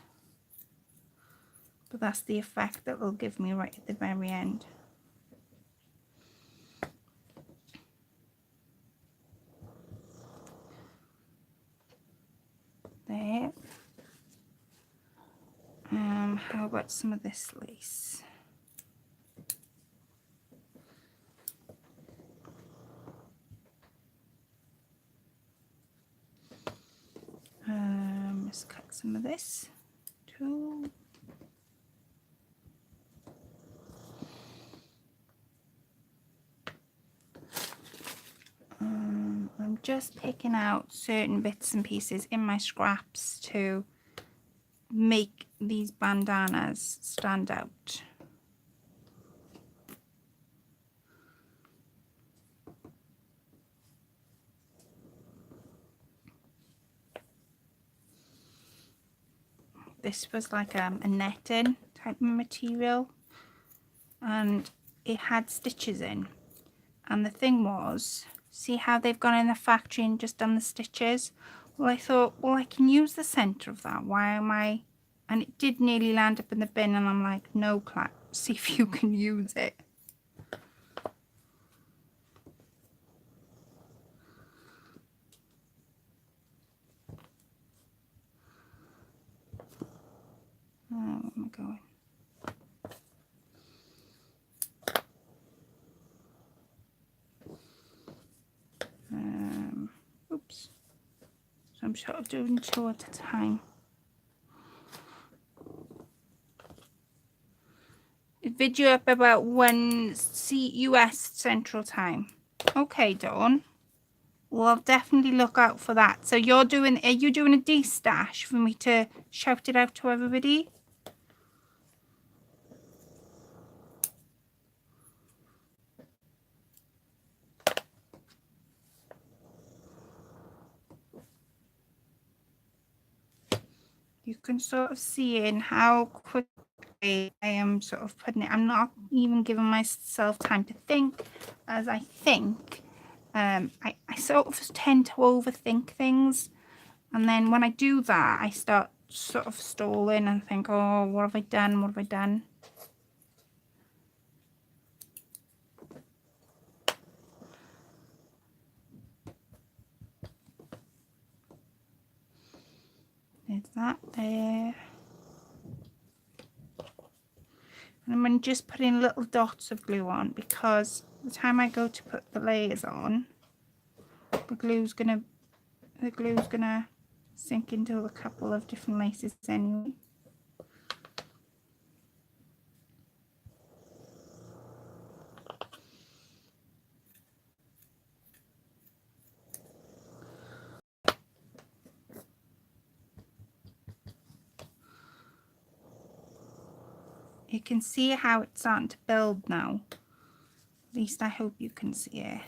But that's the effect that will give me right at the very end. There. How about some of this lace? Let's cut some of this too. I'm just picking out certain bits and pieces in my scraps to make these bandanas stand out. this was like a netting type of material, and it had stitches in. And the thing was, see how they've gone in the factory and just done the stitches? Well, I thought, well, I can use the centre of that. Why am I? And it did nearly land up in the bin, and I'm like, no, Clap, see if you can use it. Where am I going? Oops. So I'm sort of doing 2 at a time. Video up about 1 US Central Time. Okay, Dawn. Well, I'll definitely look out for that. So are you doing a de-stash for me to shout it out to everybody? You can sort of see in how quickly I am sort of putting it. I'm not even giving myself time to think, as I think. I sort of tend to overthink things. And then when I do that, I start sort of stalling and think, oh, what have I done? What have I done? There's that there. And I'm going to just put in little dots of glue on, because the time I go to put the layers on, the glue's gonna sink into a couple of different laces anyway. You can see how it's starting to build now. At least I hope you can see it.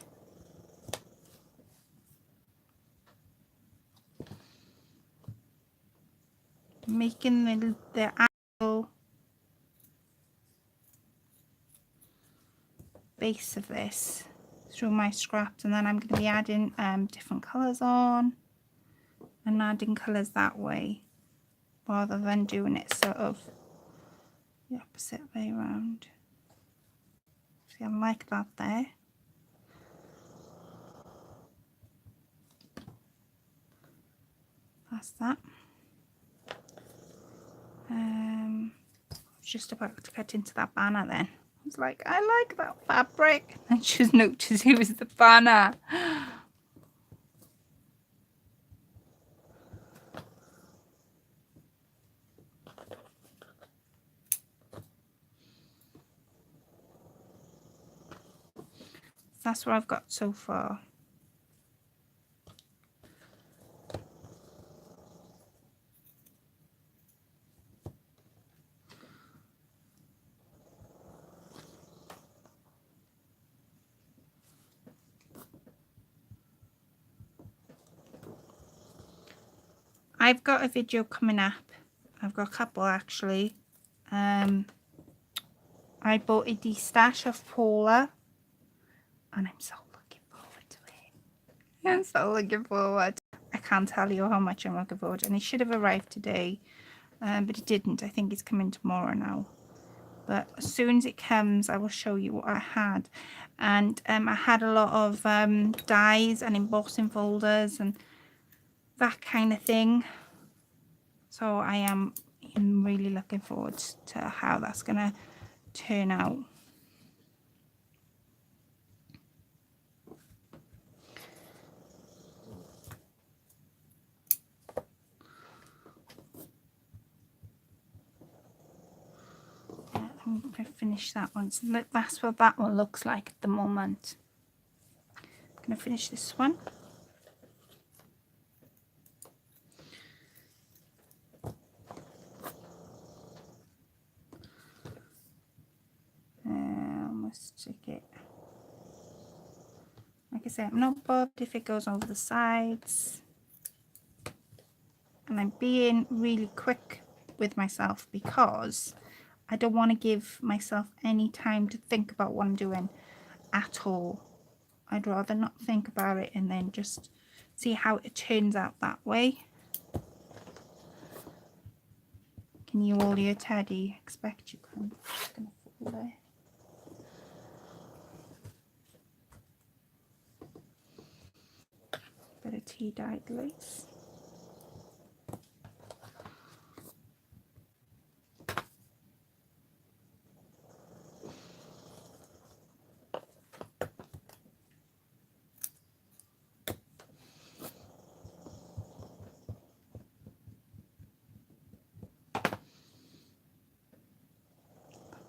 Making the actual base of this through my scraps, and then I'm going to be adding different colours on and adding colours that way, rather than doing it sort of the opposite way around. See, I like that there. That's that. I was just about to cut into that banner then. I was like, I like that fabric. And just noticed it was the banner. That's what I've got so far. I've got a video coming up. I've got a couple actually. I bought a de-stash of Paula, and I'm so looking forward to it. I'm so looking forward. I can't tell you how much I'm looking forward, and it should have arrived today, but it didn't. I think it's coming tomorrow now. But as soon as it comes, I will show you what I had. And I had a lot of dies and embossing folders and that kind of thing. So I am really looking forward to how that's going to turn out. I'm going to finish that one. So that's what that one looks like at the moment. I'm going to finish this one. Let's stick it. Like I said, I'm not bothered if it goes over the sides. And I'm being really quick with myself because I don't want to give myself any time to think about what I'm doing at all. I'd rather not think about it and then just see how it turns out that way. Can you all hear Teddy? Expect you can. Just gonna fall there. Bit of tea-dyed lace.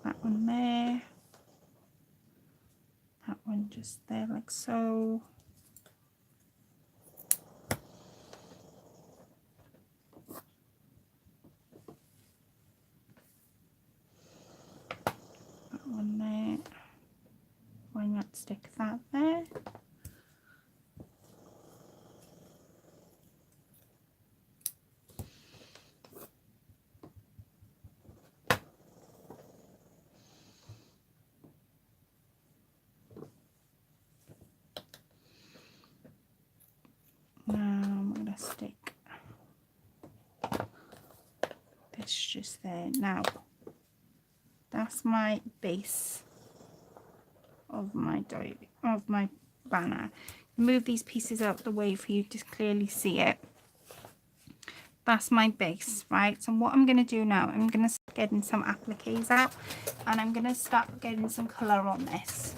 That one there. That one just there like so. That one there. Why not stick that there? Now I'm going to stick this just there. Now that's my base of my banner. Move these pieces out the way for you to clearly see it. That's my base, right? So what I'm going to do now, I'm going to start getting some appliques out and I'm going to start getting some colour on this.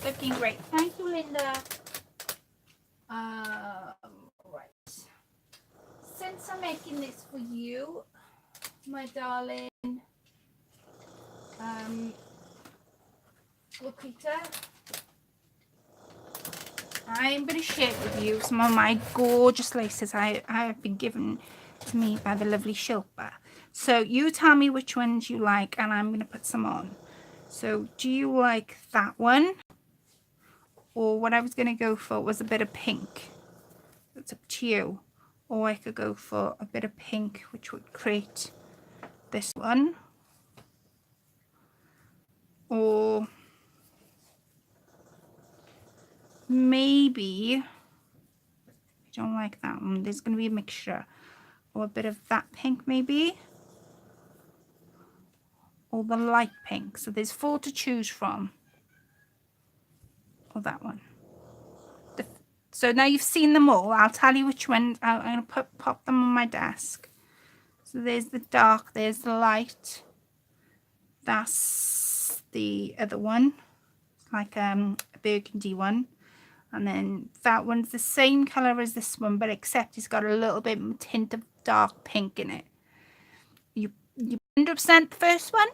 Looking great. Thank you, Linda. Right. Since I'm making this for you, my darling, Lequetta, I'm going to share with you some of my gorgeous laces I have been given to me by the lovely Shilpa. So you tell me which ones you like and I'm going to put some on. So do you like that one? Or what I was going to go for was a bit of pink. It's up to you. Or I could go for a bit of pink, which would create this one. Or maybe, I don't like that one. There's going to be a mixture. Or a bit of that pink maybe. Or the light pink. So there's 4 to choose from. Or that one. So now you've seen them all. I'll tell you which ones. I'm going to pop them on my desk. So there's the dark, there's the light. That's the other one. It's like a burgundy one. And then that one's the same colour as this one, but except it's got a little bit of tint of dark pink in it. You 100% the first one?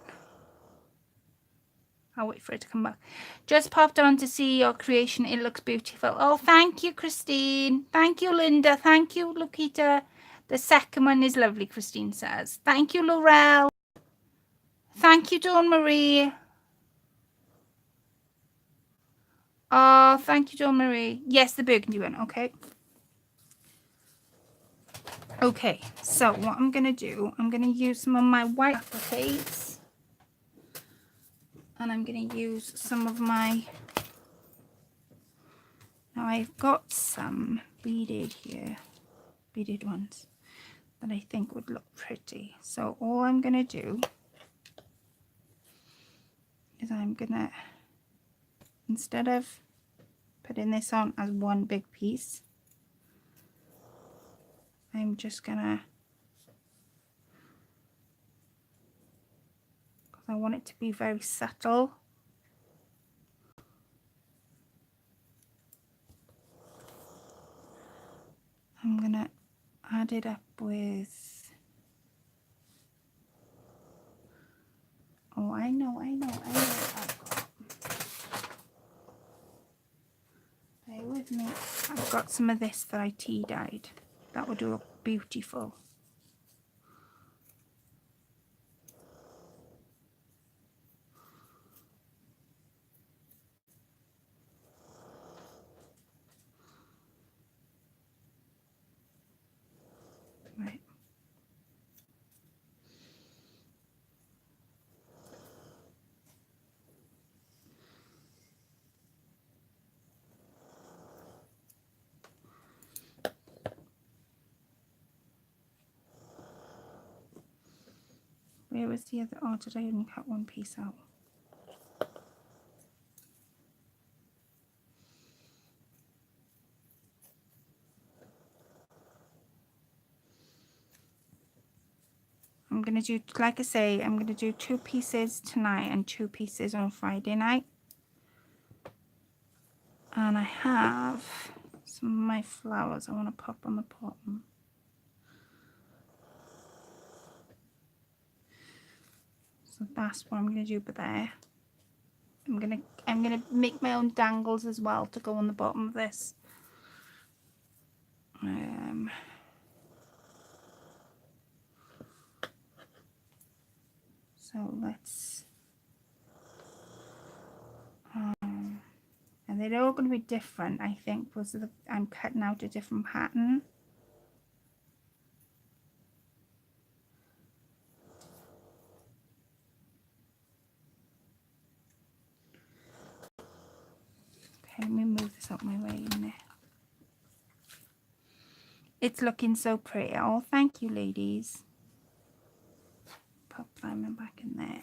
I'll wait for it to come back. Just popped on to see your creation. It looks beautiful. Oh, thank you, Christine. Thank you, Linda. Thank you, Lequetta. The second one is lovely, Christine says. Thank you, Laurel. Thank you, Dawn Marie. Oh, thank you, Dawn Marie. Yes, the burgundy one. Okay. Okay, so what I'm going to do, I'm going to use some of my white appliques. And I'm going to use some of my, now I've got some beaded here, beaded ones that I think would look pretty. So all I'm going to do is I'm going to, instead of putting this on as one big piece, I'm just going to, because I want it to be very subtle. I'm going to add it up with, oh, I know. Bear with me. I've got some of this that I tea dyed. That would look beautiful. Right. Where was the other? Oh, did I only cut one piece out? I'm going to do, like I say, I'm going to do 2 pieces tonight and 2 pieces on Friday night. And I have some of my flowers I want to pop on the bottom. So that's what I'm going to do by there. I'm gonna make my own dangles as well to go on the bottom of this. So let's, and they're all going to be different, I think, because I'm cutting out a different pattern. Okay, let me move this out my way in there. It's looking so pretty. Oh, thank you, ladies. Pop diamond back in there.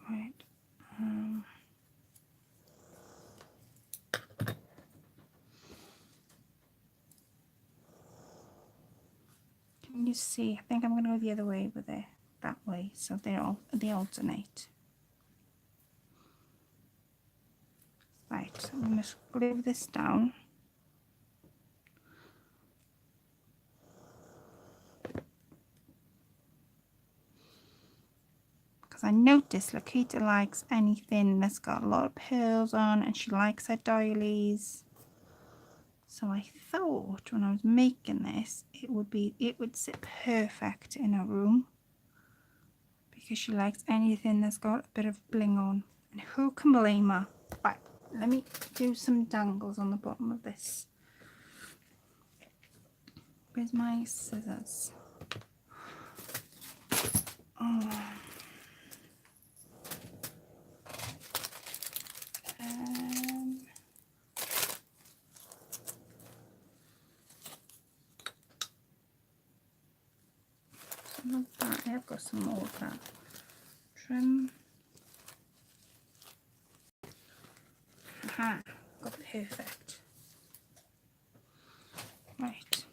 Right. Can you see? I think I'm going to go the other way with it, that way, so they alternate. Right, so I'm going to glue this down. Because I noticed Lequetta likes anything that's got a lot of pearls on, and she likes her doilies. So I thought when I was making this, it would sit perfect in her room, because she likes anything that's got a bit of bling on. And who can blame her? Right, let me do some dangles on the bottom of this. Where's my scissors? Oh. Some of that. I have got some more of that. Trim. Aha, got perfect. Right.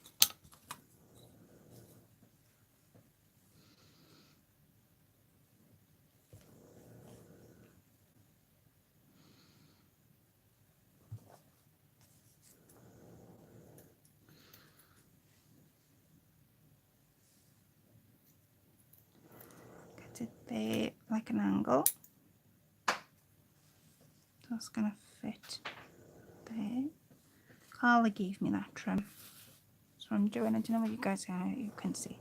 Cut it there like an angle. That's gonna fit there. Carla gave me that trim. So I'm doing, I don't know what you guys you can see.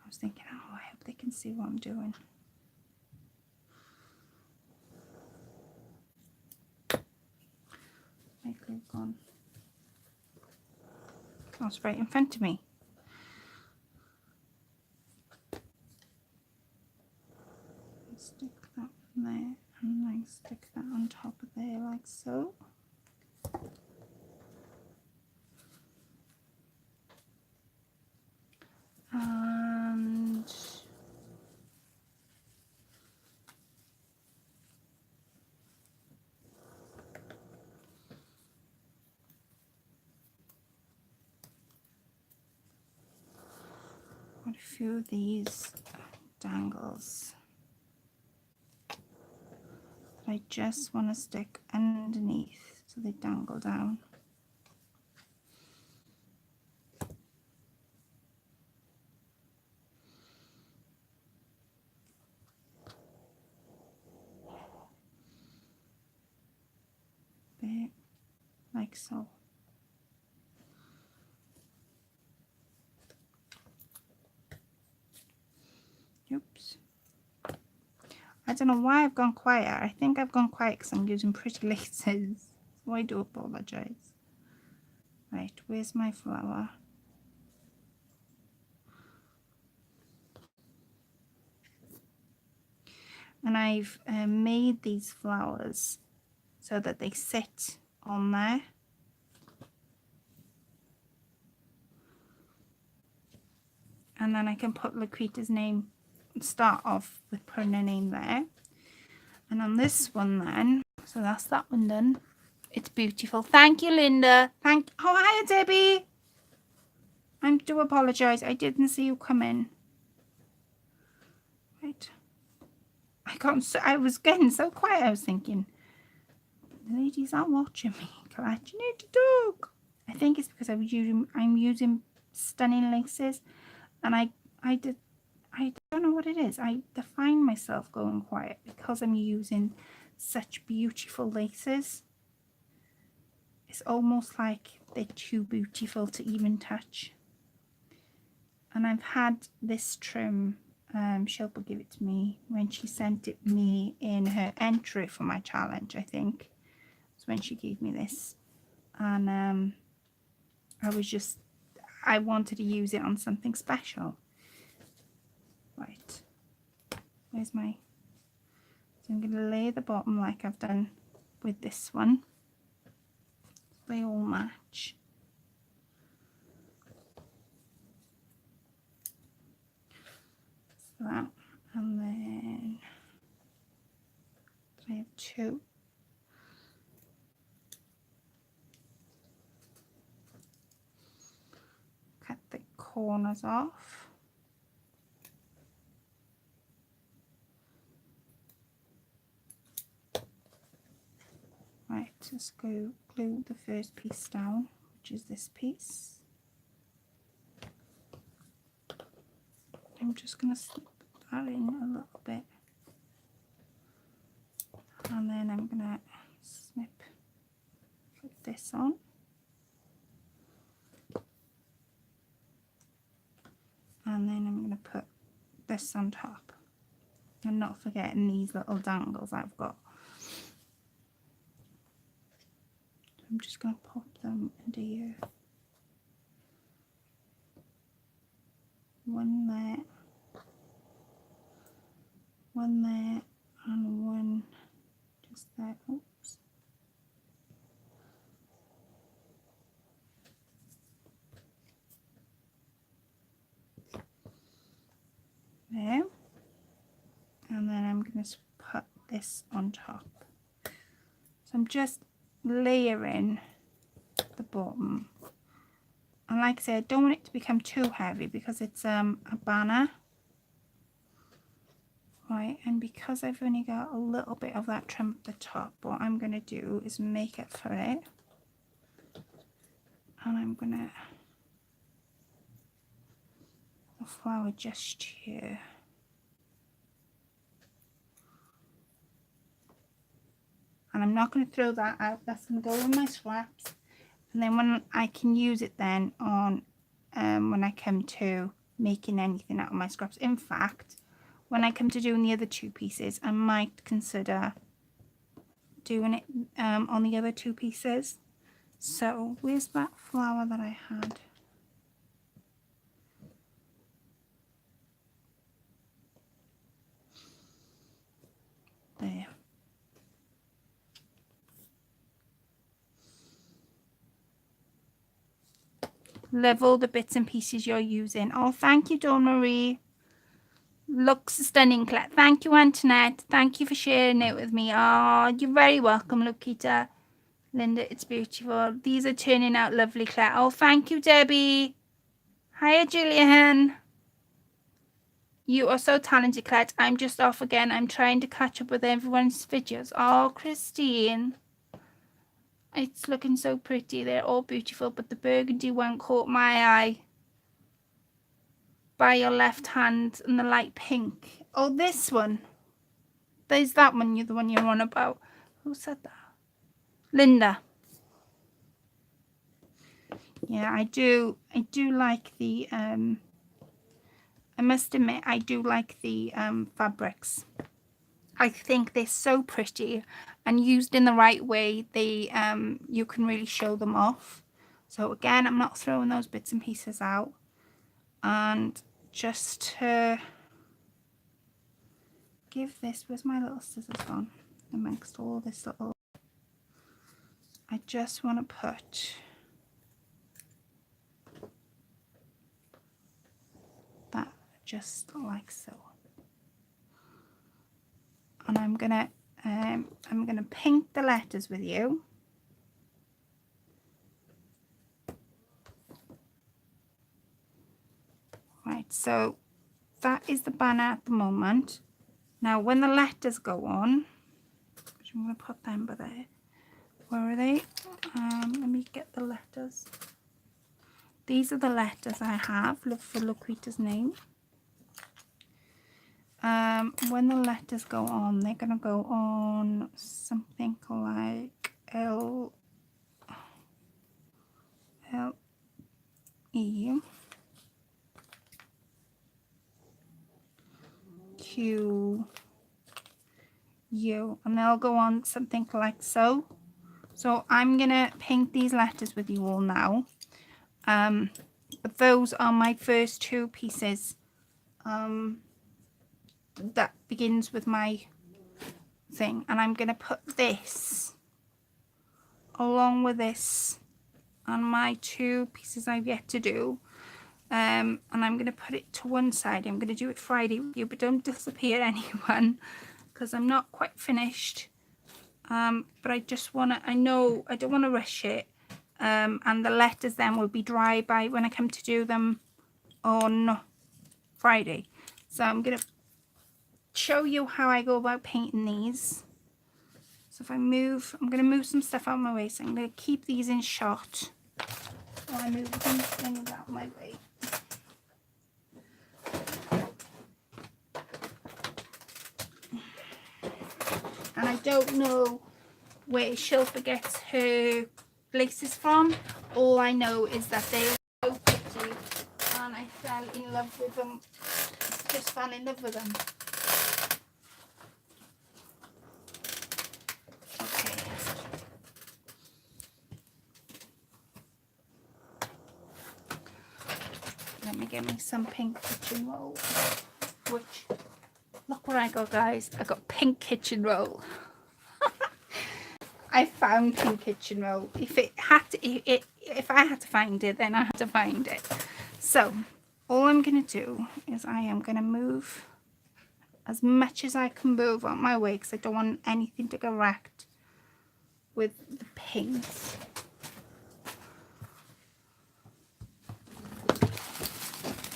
I was thinking, oh, I hope they can see what I'm doing. My glue gone. Oh, it's right in front of me. Stick that from there and then stick that on top of there like so. And got a few of these dangles that I just want to stick underneath so they dangle down. There, like so. Oops. I don't know why I've gone quiet. I think I've gone quiet because I'm using pretty laces. So I do apologise. Right, where's my flower? And I've made these flowers so that they sit on there. And then I can put Lequetta's name, start off with putting her name there. And on this one then, so that's that one done. It's beautiful. Thank you, Linda. Oh, hiya, Debbie. I do apologise. I didn't see you come in. Right. I was getting so quiet. I was thinking, the ladies aren't watching me. Colette, you need to talk. I think it's because I'm using stunning laces, and I don't know what it is. I define myself going quiet because I'm using such beautiful laces. It's almost like they're too beautiful to even touch. And I've had this trim, Shilpa give it to me when she sent it me in her entry for my challenge, I think. That's when she gave me this. And I wanted to use it on something special. Right, where's my, so I'm going to lay the bottom like I've done with this one. They all match. So that, and then I have two. Cut the corners off. Right, just glue the first piece down, which is this piece. I'm just going to slip that in a little bit, and then I'm going to put this on. And then I'm going to put this on top, and not forgetting these little dangles I've got. I'm just going to pop them into here. One there, and one just there. Oops. There. And then I'm going to put this on top. So I'm just layering the bottom. And like I said, I don't want it to become too heavy because it's a banner. Right, and because I've only got a little bit of that trim at the top, what I'm going to do is make it for it. And I'm going to the flower just here. And I'm not going to throw that out. That's going to go in my scraps. And then when I can use it then on when I come to making anything out of my scraps. In fact, when I come to doing the other two pieces, I might consider doing it on the other two pieces. So where's that flower that I had? There. Love all the bits and pieces you're using. Oh, thank you, Dawn Marie. Looks stunning, Claire. Thank you, Antoinette. Thank you for sharing it with me. Oh, you're very welcome, Lequetta. Linda, it's beautiful. These are turning out lovely, Claire. Oh, thank you, Debbie. Hiya, Julian. You are so talented, Claire. I'm just off again. I'm trying to catch up with everyone's videos. Oh, Christine. It's looking so pretty. They're all beautiful, but the burgundy one caught my eye. By your left hand and the light pink. Oh, this one. There's that one. You're the one you're on about. Who said that? Linda. Yeah, I do like the I must admit I do like the fabrics. I think they're so pretty, and used in the right way, they you can really show them off. So again, I'm not throwing those bits and pieces out. And just to give this, where's my little scissors gone? Amongst all this little, I just want to put that just like so. And I'm gonna paint the letters with you. Right, so that is the banner at the moment. Now when the letters go on, I'm going to put them by there. Where are they? Let me get the letters. These are the letters I have for Lequetta's name. When the letters go on, they're going to go on something like L, E, Q, U, and they'll go on something like so. So I'm gonna paint these letters with you all now. But those are my first two pieces. That begins with my thing, and I'm gonna put this along with this on my two pieces I've yet to do. And I'm gonna put it to one side. I'm gonna do it Friday with you, but don't disappear anyone, because I'm not quite finished. But I just want to, I don't want to rush it. And the letters then will be dry by when I come to do them on Friday. So I'm going to show you how I go about painting these. So if I move, I'm going to move some stuff out of my way. So I'm going to keep these in shot while I move these things out of my way. And I don't know where Shilpa gets her laces from. All I know is that they are so pretty, and I fell in love with them. Just fell in love with them. Okay. Let me get me some pink kitchen roll. Which, look what I got, guys. I got pink kitchen roll. I found pink kitchen roll. If I had to find it, then I had to find it. So all I'm gonna do is I am gonna move as much as I can move on my way, because I don't want anything to go wrecked with the pinks.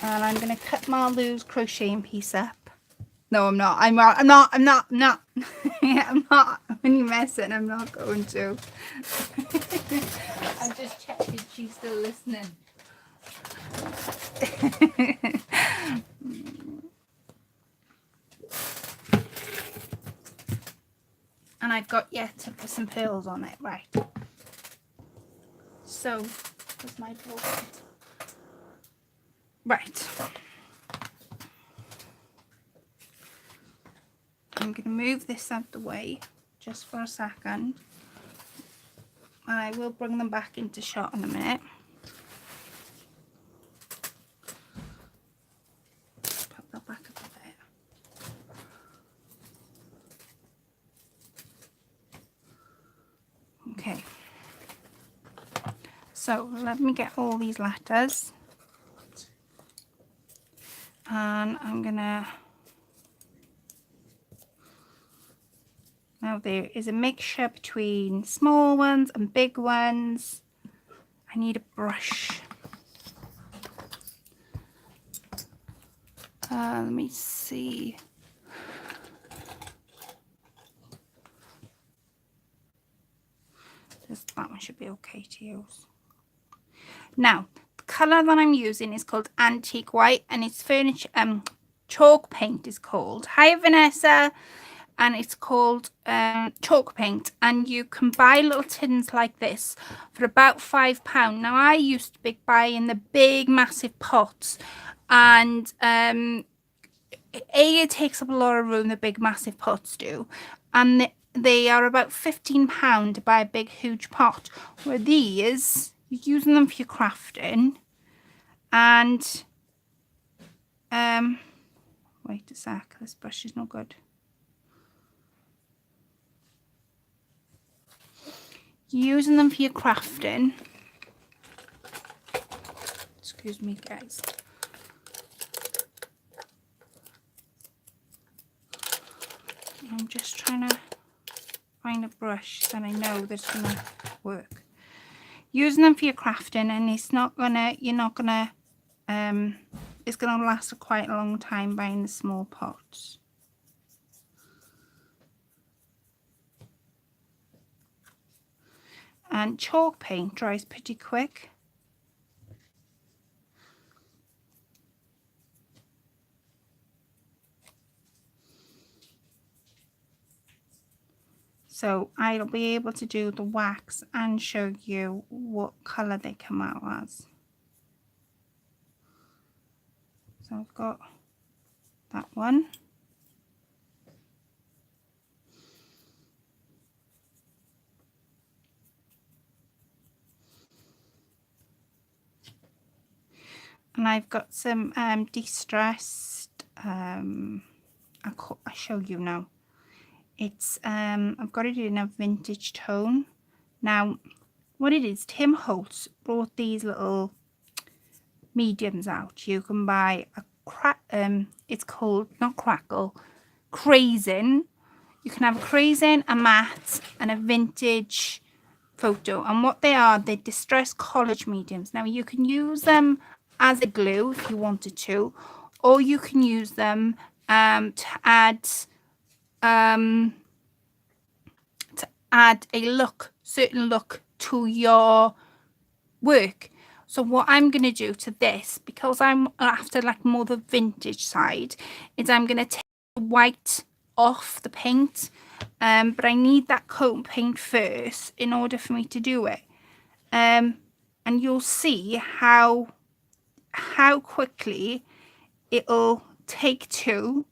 And I'm gonna cut my loose crocheting piece up. No, I'm not. I'm not. I'm not. I'm not. When you're messing, I'm not going to. I'm just checking she's still listening. And I've got yet to put some pearls on it. Right. So, where's my pearl? Right. I'm going to move this out the way just for a second, and I will bring them back into shot in a minute. Put that back up there. Okay, so let me get all these letters, and I'm gonna, now there is a mixture between small ones and big ones. I need a brush. Let me see. That one should be okay to use. Now, the colour that I'm using is called Antique White, and it's furniture, chalk paint is called. Hi Vanessa. And it's called chalk paint, and you can buy little tins like this for about £5. Now I used to buy in the big massive pots, and it takes up a lot of room, the big massive pots do, and they are about £15 to buy a big huge pot, where these, you're using them for your crafting. And wait a sec, this brush is no good. using them for your crafting. Excuse me, guys. I'm just trying to find a brush that I know that's gonna work. Using them for your crafting, and it's not gonna, it's gonna last quite a long time buying the small pots. And chalk paint dries pretty quick. So I'll be able to do the wax and show you what colour they come out as. So I've got that one. And I've got some distressed, I'll show you now. It's I've got it in a vintage tone. Now what it is, Tim Holtz brought these little mediums out. You can buy a it's called, not crackle, crazing. You can have a crazing, a matte, and a vintage photo. And what they are, they're distressed collage mediums. Now you can use them as a glue if you wanted to, or you can use them to add a certain look to your work. So what I'm going to do to this, because I'm after like more the vintage side, is I'm going to take the white off the paint, but I need that coat paint first in order for me to do it. And you'll see how quickly it'll take to.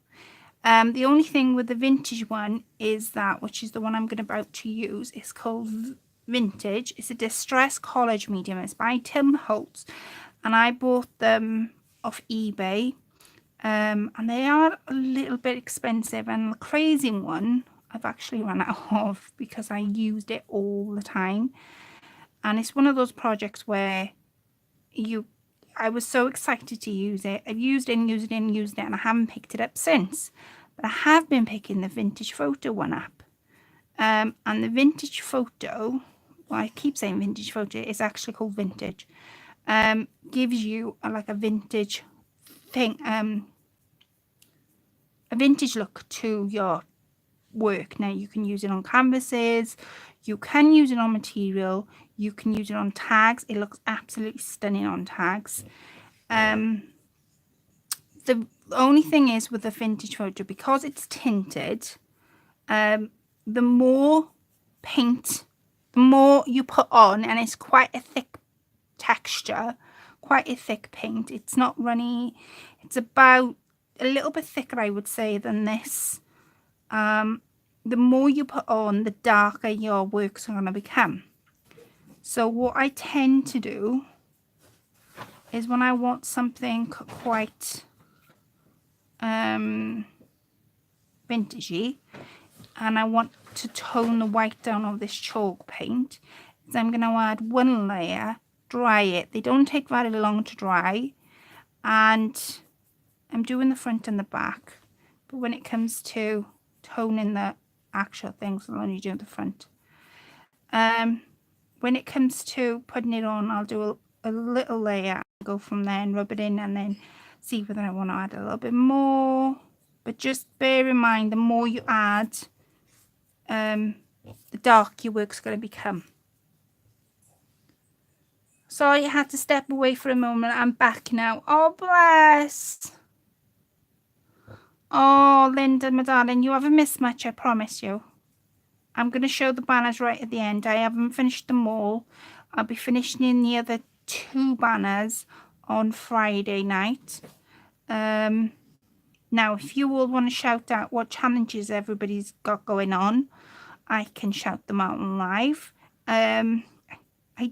The only thing with the vintage one is that, which is the one I'm about to use, it's called Vintage. It's a distressed collage medium. It's by Tim Holtz, and I bought them off eBay, and they are a little bit expensive. And the crazy one I've actually run out of because I used it all the time, and it's one of those projects where I was so excited to use it. I've used it and used it and used it, and I haven't picked it up since. But I have been picking the vintage photo one up. And the vintage photo, well, I keep saying vintage photo, it's actually called Vintage. Gives you like a vintage thing, a vintage look to your work. Now you can use it on canvases, you can use it on material, you can use it on tags. It looks absolutely stunning on tags. The only thing is with the vintage photo, because it's tinted, the more paint, the more you put on, and it's quite a thick texture, quite a thick paint. It's not runny. It's about a little bit thicker, I would say, than this. The more you put on, the darker your works are going to become. So what I tend to do is when I want something quite vintagey, and I want to tone the white down of this chalk paint, is I'm going to add one layer, dry it. They don't take very long to dry, and I'm doing the front and the back, but when it comes to toning the actual things, I'll only do the front. When it comes to putting it on, I'll do a little layer, go from there and rub it in, and then see whether I want to add a little bit more. But just bear in mind, the more you add, the darker your work's going to become. Sorry, I had to step away for a moment. I'm back now. Oh, bless. Oh, Linda, my darling, you haven't missed much, I promise you. I'm going to show the banners right at the end. I haven't finished them all. I'll be finishing the other 2 banners on Friday night. Now, if you all want to shout out what challenges everybody's got going on, I can shout them out live. I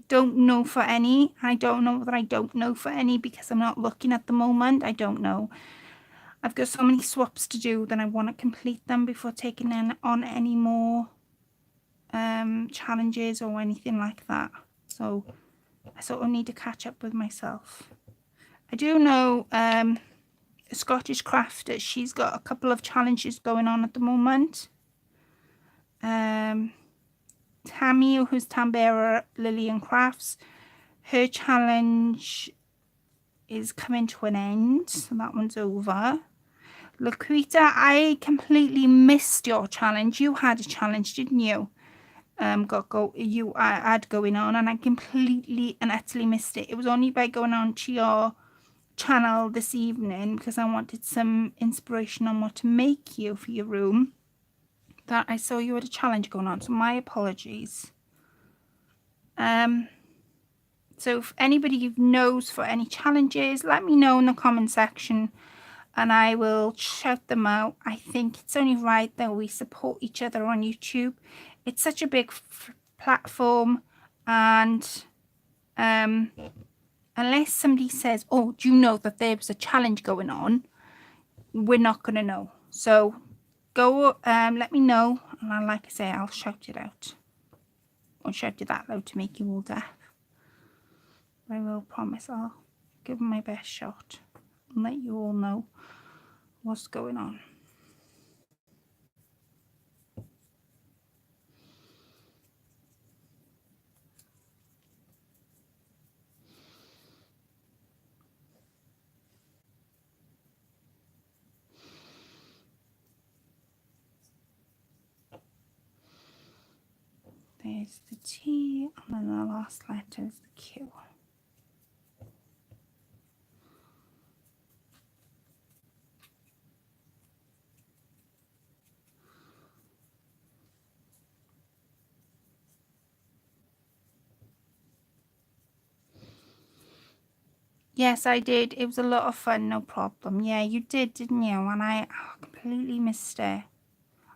don't know for any. I don't know that I don't know for any because I'm not looking at the moment. I don't know. I've got so many swaps to do that I want to complete them before taking on any more challenges or anything like that. So I sort of need to catch up with myself. I do know a Scottish crafter. She's got a couple of challenges going on at the moment. Tammy, who's Tambera Lillian Crafts, her challenge is coming to an end, so that one's over. Lequetta, I completely missed your challenge. You had a challenge, didn't you? You had going on, and I completely and utterly missed it. It was only by going on to your channel this evening, because I wanted some inspiration on what to make you for your room, that I saw you had a challenge going on. So my apologies. So if anybody knows for any challenges, let me know in the comment section and I will shout them out. I think it's only right that we support each other on YouTube. It's such a big platform, and unless somebody says, oh, do you know that there was a challenge going on, we're not going to know. So go let me know, and like I say, I'll shout it out. I won't shout it that loud to make you all deaf. I will promise I'll give my best shot and let you all know what's going on. There's the T, and then the last letter is the Q. Yes, I did. It was a lot of fun, no problem. Yeah, you did, didn't you? And I completely missed it.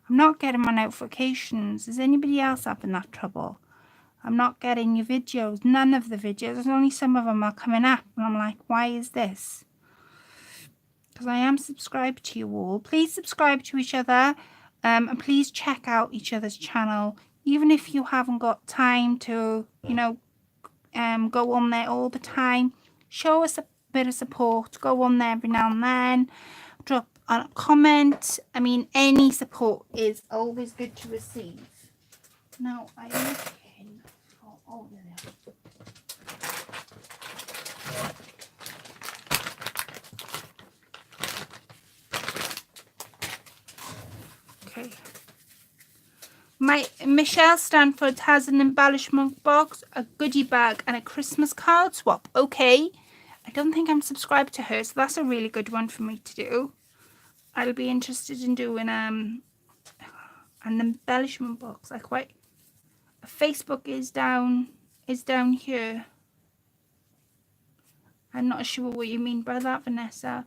I'm not getting my notifications. Is anybody else having that trouble? I'm not getting your videos. None of the videos. There's only some of them are coming up. And I'm like, why is this? Because I am subscribed to you all. Please subscribe to each other. And please check out each other's channel. Even if you haven't got time to, you know, go on there all the time. Show us a bit of support. Go on there every now and then. Drop a comment. I mean, any support is always good to receive. Now, I'm looking for... Oh, there they are. Okay. Michelle Stanford has an embellishment box, a goodie bag, and a Christmas card swap. Okay. I don't think I'm subscribed to her, so that's a really good one for me to do. I'll be interested in doing an embellishment box. Like, what? Facebook is down here. I'm not sure what you mean by that, Vanessa.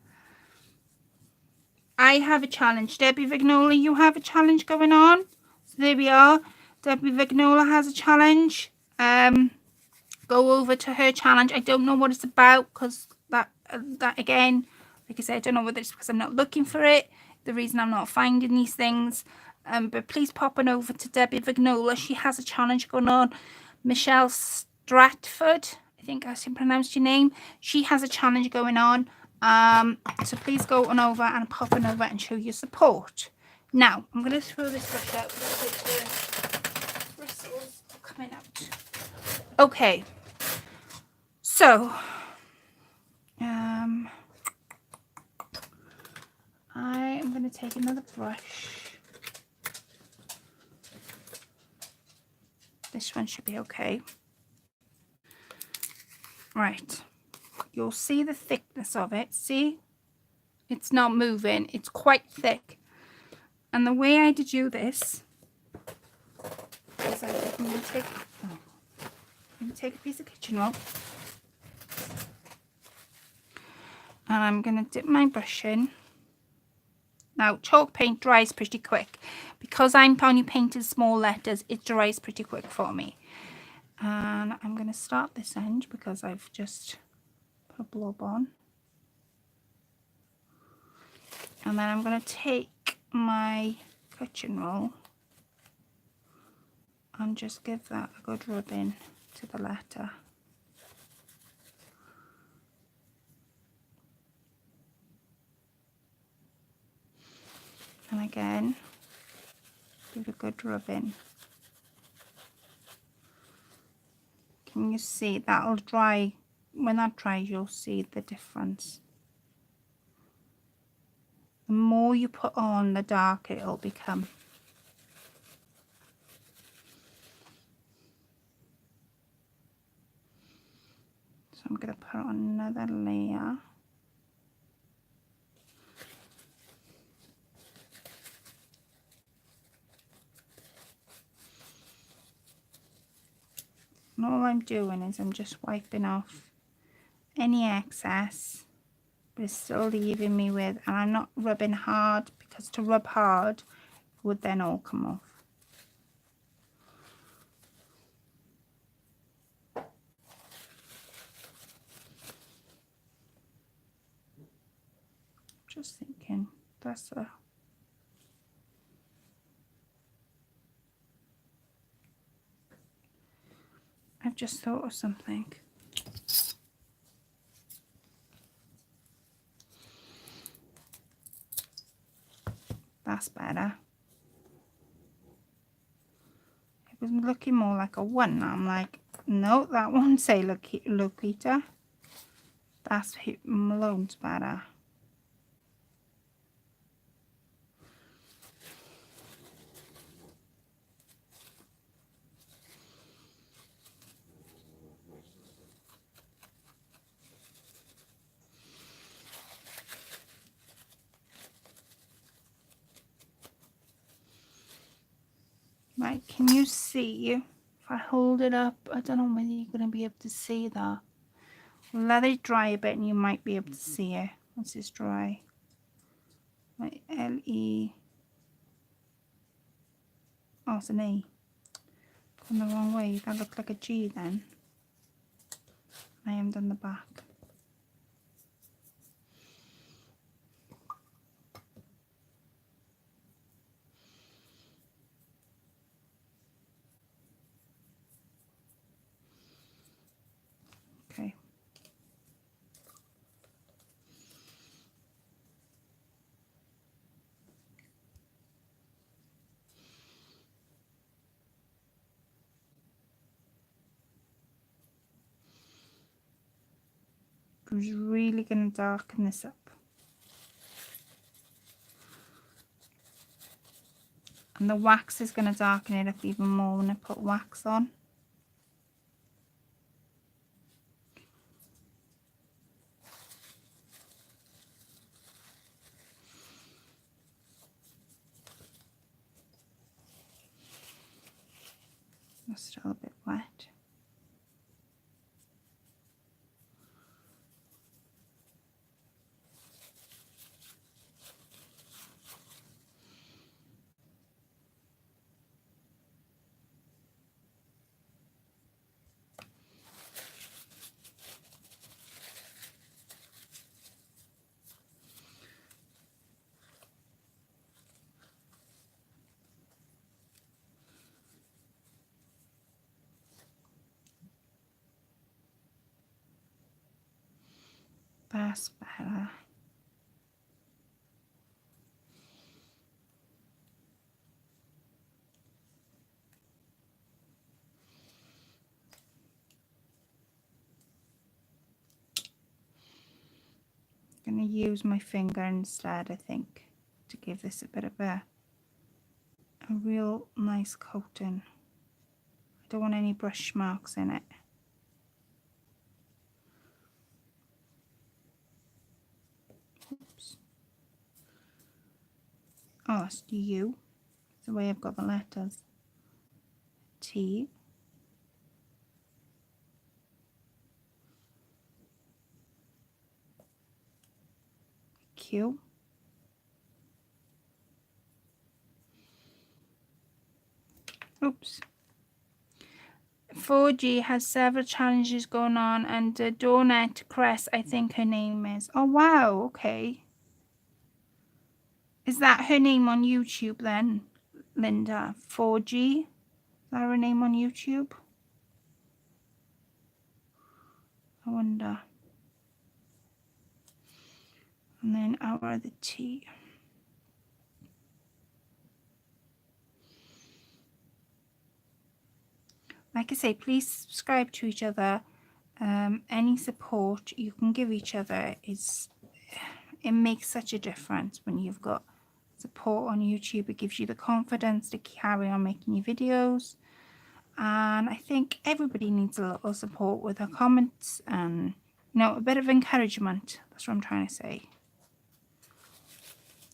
I have a challenge. Debbie Vignola, you have a challenge going on. So there we are. Debbie Vignola has a challenge. Go over to her challenge. I don't know what it's about, because that again, like I said, I don't know whether it's because I'm not looking for it, the reason I'm not finding these things. But please pop on over to Debbie Vignola. She has a challenge going on. Michelle Stratford, I think I pronounced your name. She has a challenge going on. So please go on over and pop on over and show your support. Now, I'm going to throw this brush out because the bristles are coming out. Okay. So, I am going to take another brush. This one should be okay. Right. You'll see the thickness of it. See? It's not moving. It's quite thick. And the way I do this is I'm going to take a piece of kitchen roll. And I'm going to dip my brush in. Now, chalk paint dries pretty quick. Because I'm only painting small letters, it dries pretty quick for me. And I'm going to start this end because I've just put a blob on. And then I'm going to take my kitchen roll and just give that a good rub in to the letter. And again, give it a good rub in. Can you see that'll dry? When that dries, you'll see the difference. The more you put on, the darker it'll become. So I'm going to put on another layer. And all I'm doing is I'm just wiping off any excess, but it's still leaving me with, and I'm not rubbing hard, because to rub hard would then all come off. Just thinking, that's a I've just thought of something. That's better. It was looking more like a 1. I'm like, no, that won't say Lequetta. That's loads better. Right, can you see? If I hold it up, I don't know whether you're going to be able to see that. Let it dry a bit and you might be able to see it once it's dry. Like L-E. Oh, it's an E. Gone the wrong way. That looked like a G then. I haven't done the back. Okay. I was really going to darken this up. And the wax is going to darken it up even more when I put wax on. It's still a bit wet. That's better. I'm going to use my finger instead, I think, to give this a bit of a real nice coating. I don't want any brush marks in it. Oops. Oh, it's U. It's the way I've got the letters. T. Q. Oops. 4G has several challenges going on, and Dawnette Cress, I think her name is. Oh, wow, okay. Is that her name on YouTube then, Linda? 4G? that her name on YouTube? I wonder. And then our other T. Like I say, please subscribe to each other. Any support you can give each other it makes such a difference when you've got support on YouTube. It gives you the confidence to carry on making your videos. And I think everybody needs a little support with their comments and, you know, a bit of encouragement. That's what I'm trying to say.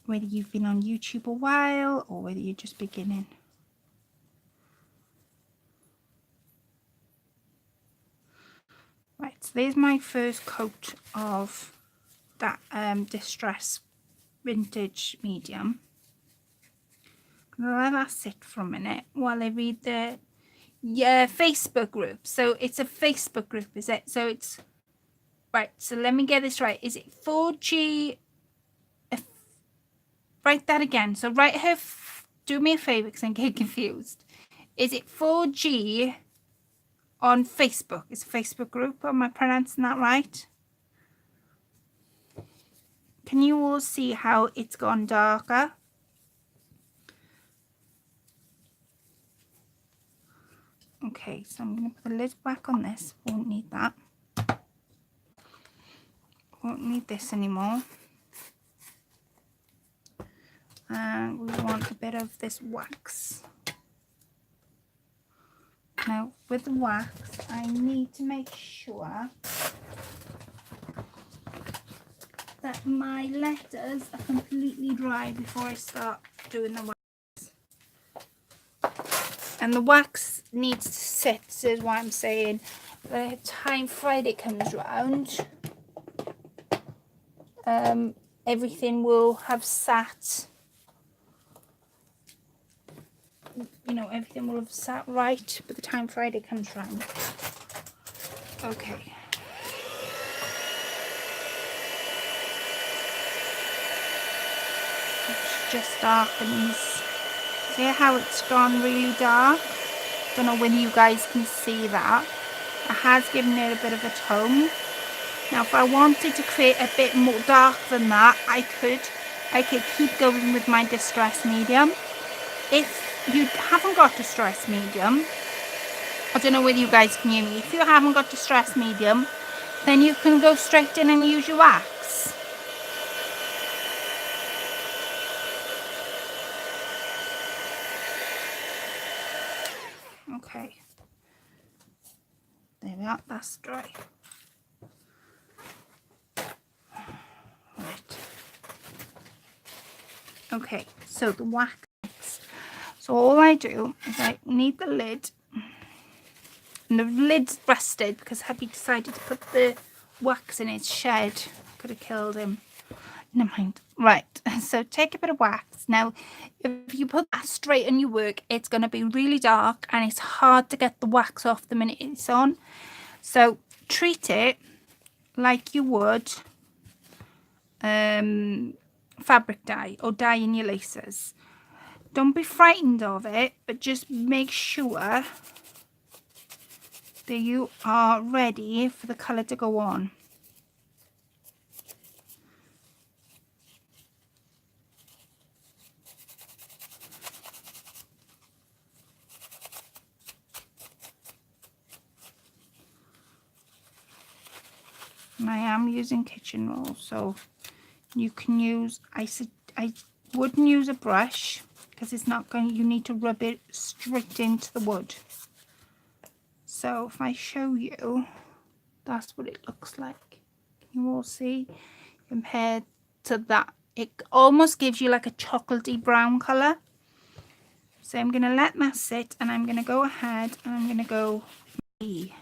Whether you've been on YouTube a while or whether you're just beginning. Right, so there's my first coat of that Distress Vintage Medium. I'm going to let that sit for a minute while I read the Facebook group. So it's a Facebook group, is it? So it's, right, so let me get this right. Is it 4G? Write that again. So write her, do me a favour because I'm getting confused. Is it 4G on Facebook? It's a Facebook group. Am I pronouncing that right? Can you all see how it's gone darker? Okay, so I'm going to put the lid back on this. Won't need that. Won't need this anymore. And we want a bit of this wax. Now, with the wax, I need to make sure that my letters are completely dry before I start doing the wax. And the wax needs to sit, is what I'm saying. By the time Friday comes round, everything will have sat. You know, everything will have sat right by the time Friday comes round. Okay. It's just darkens. See how it's gone really dark? Don't know whether you guys can see that. It has given it a bit of a tone. Now, if I wanted to create a bit more dark than that, I could keep going with my Distress Medium. If you haven't got Distress Medium, I don't know whether you guys can hear me. If you haven't got Distress Medium, then you can go straight in and use your wax. Okay. There we are. That's dry. Right. Okay, so the wax. So all I do is I need the lid. And the lid's rusted because hubby decided to put the wax in his shed. Could have killed him. Never mind. Right, so take a bit of wax. Now, if you put that straight on your work, it's going to be really dark and it's hard to get the wax off the minute it's on. So treat it like you would fabric dye or dye in your laces. Don't be frightened of it, but just make sure that you are ready for the colour to go on. And I am using kitchen roll, so you can use, I wouldn't use a brush because it's not going, you need to rub it straight into the wood. So if I show you, that's what it looks like. Can you all see? Compared to that, it almost gives you like a chocolatey brown colour. So I'm going to let that sit and I'm going to go ahead and I'm going to go E.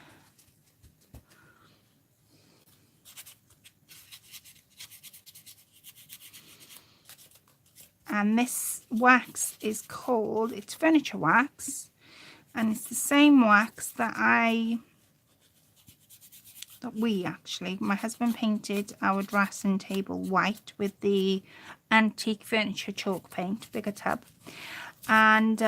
And this wax is called, it's furniture wax, and it's the same wax that my husband painted our dressing table white with the antique furniture chalk paint, bigger tub. And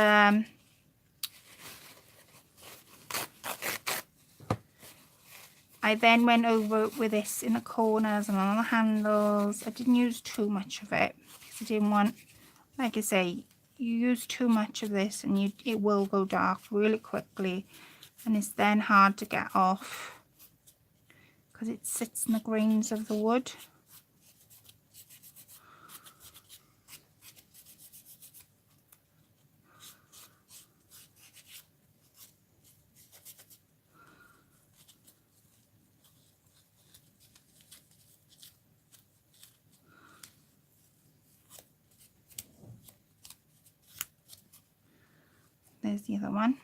I then went over with this in the corners and on the handles. I didn't use too much of it because I didn't want, like I say, you use too much of this and it will go dark really quickly, and it's then hard to get off because it sits in the grains of the wood. There's the other one.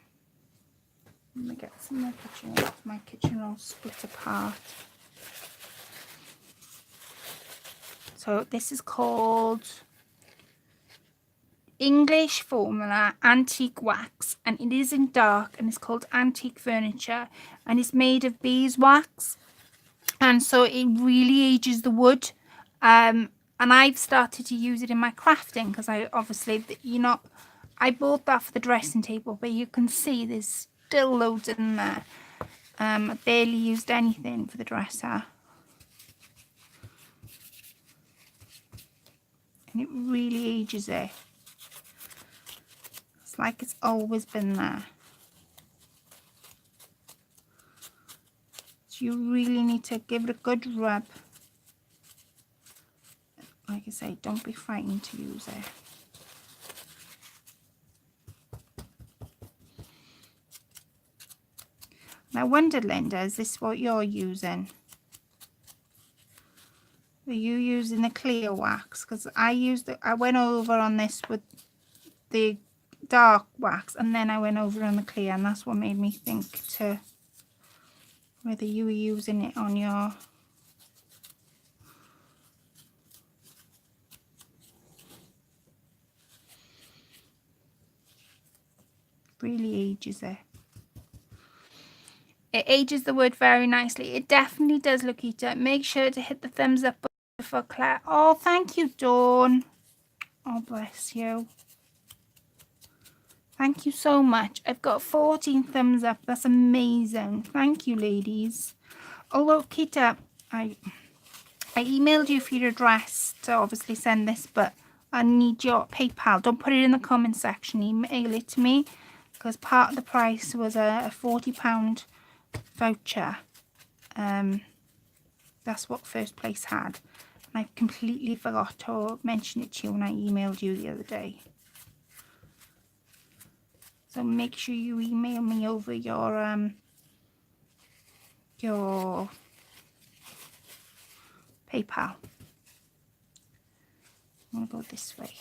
Let me get some more kitchen rolls. My kitchen roll split apart. So this is called English Formula Antique Wax, and it is in dark, and it's called Antique Furniture, and it's made of beeswax, and so it really ages the wood. And I've started to use it in my crafting because I obviously, I bought that for the dressing table, but you can see there's still loads in there. I barely used anything for the dresser. And it really ages it. It's like it's always been there. So you really need to give it a good rub. Like I say, don't be frightened to use it. And I wondered, Linda, is this what you're using? Are you using the clear wax? Because I went over on this with the dark wax, and then I went over on the clear, and that's what made me think to whether you were using it on your... Really ages it. It ages the wood very nicely. It definitely does, Lequetta. Make sure to hit the thumbs up for Claire. Oh, thank you, Dawn. Oh, bless you. Thank you so much. I've got 14 thumbs up. That's amazing. Thank you, ladies. Oh, Lequetta, I emailed you for your address to obviously send this, but I need your PayPal. Don't put it in the comment section. Email it to me, because part of the price was a £40 voucher. That's what First Place had, and I completely forgot to mention it to you when I emailed you the other day. So make sure you email me over your PayPal. I'm gonna go this way.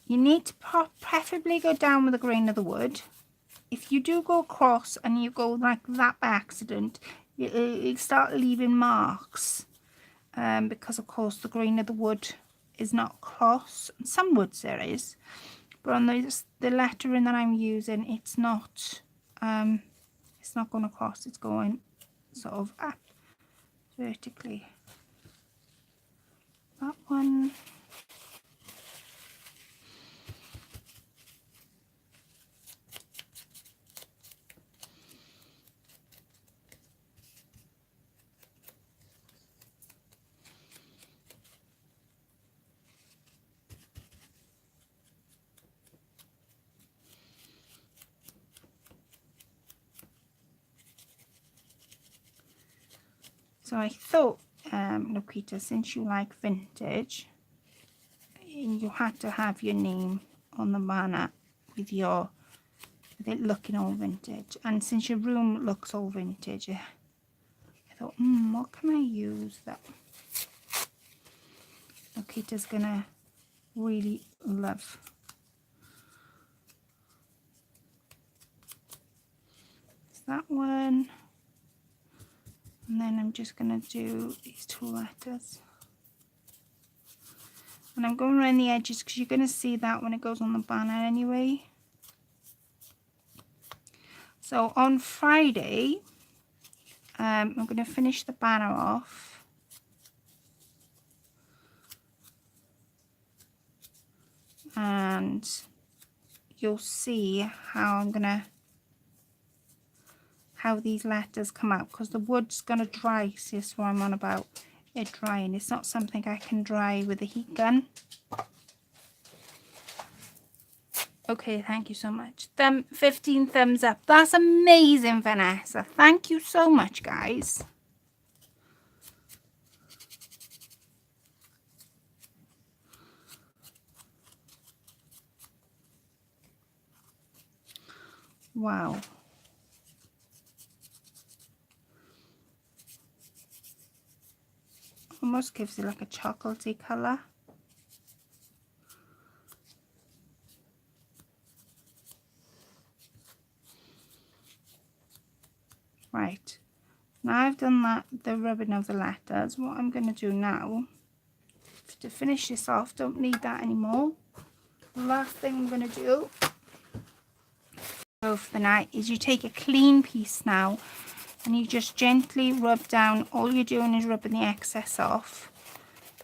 You need to preferably go down with the grain of the wood. If you do go across and you go like that by accident, you start leaving marks, because of course the grain of the wood is not across. Some woods there is, but on the lettering that I'm using, it's not going across. It's going sort of up vertically. That one. So I thought, Lequetta, since you like vintage, you had to have your name on the banner with it looking all vintage. And since your room looks all vintage, I thought, what can I use that Lequetta's gonna really love? It's that one. And then I'm just going to do these two letters. And I'm going around the edges because you're going to see that when it goes on the banner anyway. So on Friday, I'm going to finish the banner off. And you'll see how I'm going to how these letters come out, because the wood's going to dry. See, that's what I'm on about, it drying. It's not something I can dry with a heat gun. Okay, thank you so much. 15 thumbs up. That's amazing, Vanessa. Thank you so much, guys. Wow. Almost gives it like a chocolatey colour. Right. Now I've done that, the rubbing of the letters. What I'm going to do now, to finish this off, don't need that anymore. The last thing I'm going to do for the night is you take a clean piece now and you just gently rub down. All you're doing is rubbing the excess off.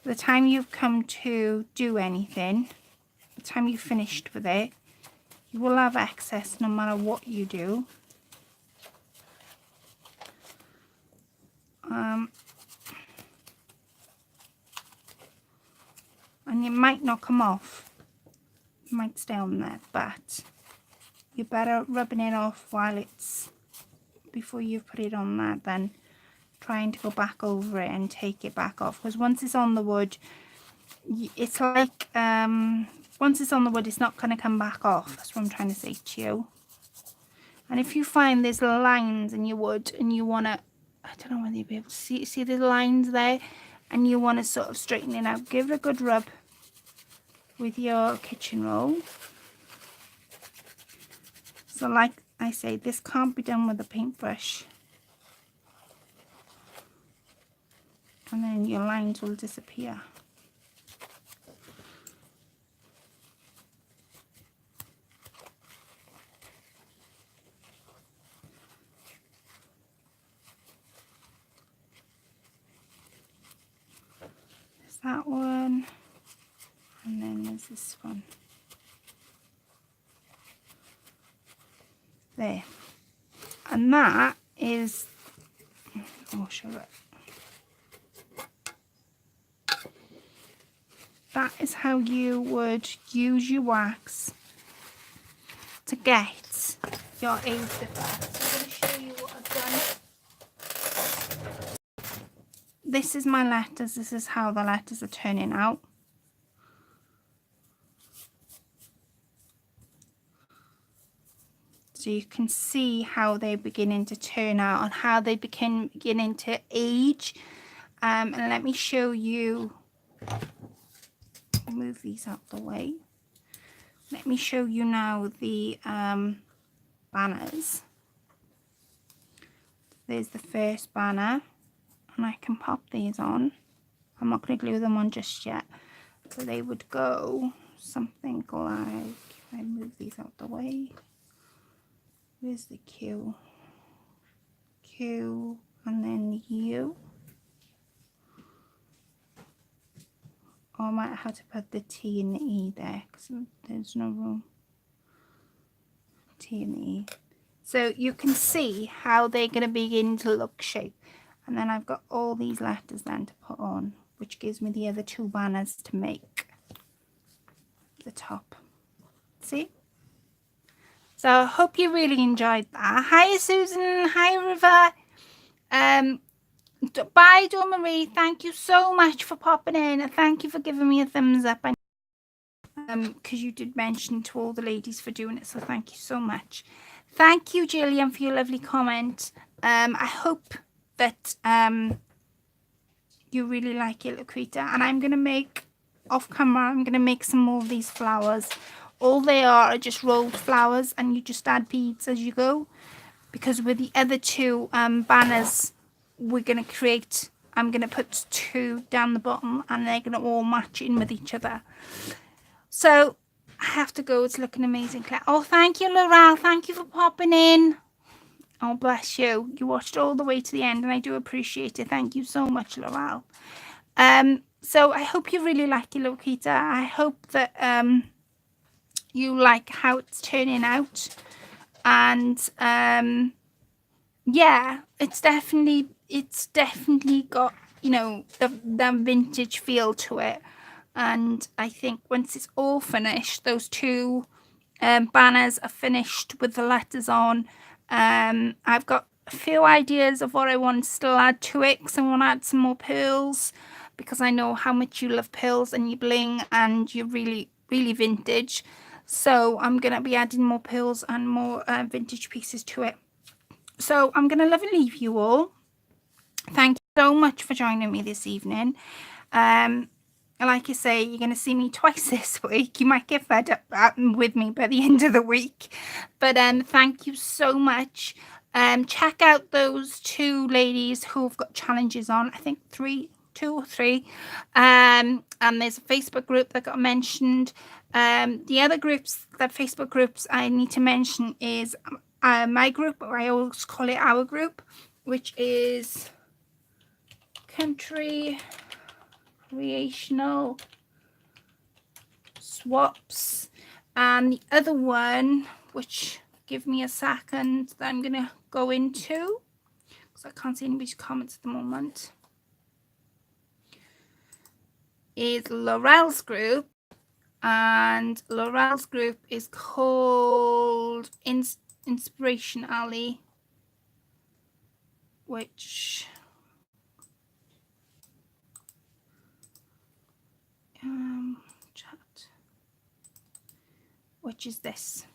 By the time you've come to do anything, the time you've finished with it, you will have excess no matter what you do. And it might not come off, it might stay on there, but you're better rubbing it off while it's, before you put it on there, than trying to go back over it and take it back off. Because once it's on the wood, it's like, once it's on the wood, it's not going to come back off. That's what I'm trying to say to you. And if you find there's lines in your wood and you want to, I don't know whether you'll be able to see the lines there, and you want to sort of straighten it out, give it a good rub with your kitchen roll. So like I say, this can't be done with a paintbrush, and then your lines will disappear. There's that one, and then there's this one. There. And that is, I'll show it. That is how you would use your wax to get your age difference. I'm going to show you what I've done. This is my letters. This is how the letters are turning out. So you can see how they're beginning to turn out and how they beginning to age. And let me show you, move these out the way. Let me show you now the banners. There's the first banner, and I can pop these on. I'm not going to glue them on just yet. So they would go something like, if I move these out the way. Where's the Q? Q, and then U. Or I might have to put the T and the E there because there's no room. T and the E. So you can see how they're going to begin to look shape. And then I've got all these letters then to put on, which gives me the other two banners to make the top. See? So I hope you really enjoyed that. Hi Susan, hi River. Bye Dawn Marie, thank you so much for popping in, and thank you for giving me a thumbs up. Because you did mention to all the ladies for doing it, so thank you so much. Thank you Gillian for your lovely comment. I hope that you really like it, Lequetta, and I'm going to make, off camera, I'm going to make some more of these flowers. All they are just rolled flowers, and you just add beads as you go. Because with the other two banners we're going to create, I'm going to put two down the bottom, and they're going to all match in with each other. So I have to go. It's looking amazing, Claire. Oh, thank you, Laurel. Thank you for popping in. Oh, bless you. You watched all the way to the end, and I do appreciate it. Thank you so much, Laurel. So I hope you really like it, Lequetta. I hope that you like how it's turning out, and Yeah, it's definitely got, you know, the vintage feel to it. And I think once it's all finished, those two banners are finished with the letters on. I've got a few ideas of what I want to still add to it, because I want to add some more pearls, because I know how much you love pearls and you bling and you're really, really vintage. So I'm going to be adding more pearls and more vintage pieces to it. So I'm going to love and leave you all. Thank you so much for joining me this evening. Like I say, you're going to see me twice this week. You might get fed up with me by the end of the week. But thank you so much. Check out those two ladies who've got challenges on. I think two or three. And there's a Facebook group that got mentioned. The other groups, Facebook groups I need to mention is my group, or I always call it our group, which is Country Creational Swaps, and the other one, which give me a second, that I'm gonna go into because I can't see anybody's comments at the moment, is Laurel's group, and Laurel's group is called Inspiration Alley, which chat, which is this.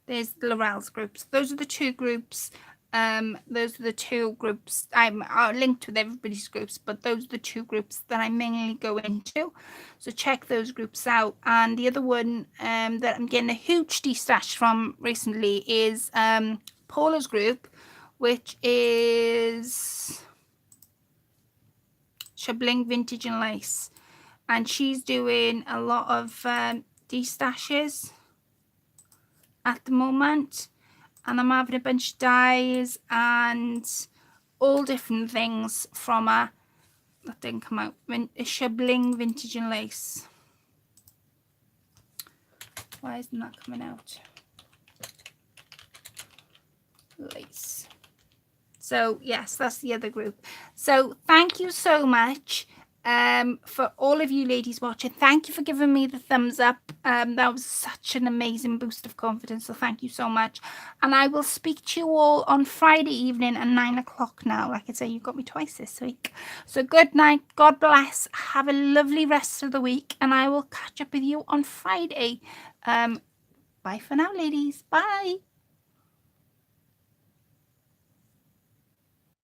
There's Laurel's groups. Those are the two groups. Those are the two groups. I'll link with everybody's groups, but those are the two groups that I mainly go into. So check those groups out. And the other one that I'm getting a huge de-stash from recently is Paula's group, which is Shabling Vintage and Lace. And she's doing a lot of de-stashes at the moment, and I'm having a bunch of dies and all different things from her that didn't come out. Shabling Vintage and Lace. Why isn't that coming out? Lace. So yes, that's the other group. So thank you so much for all of you ladies watching. Thank you for giving me the thumbs up. That was such an amazing boost of confidence, so thank you so much. And I will speak to you all on Friday evening at 9 o'clock now. Like I say, you've got me twice this week. So good night, God bless, have a lovely rest of the week, and I will catch up with you on Friday. Bye for now, ladies. Bye.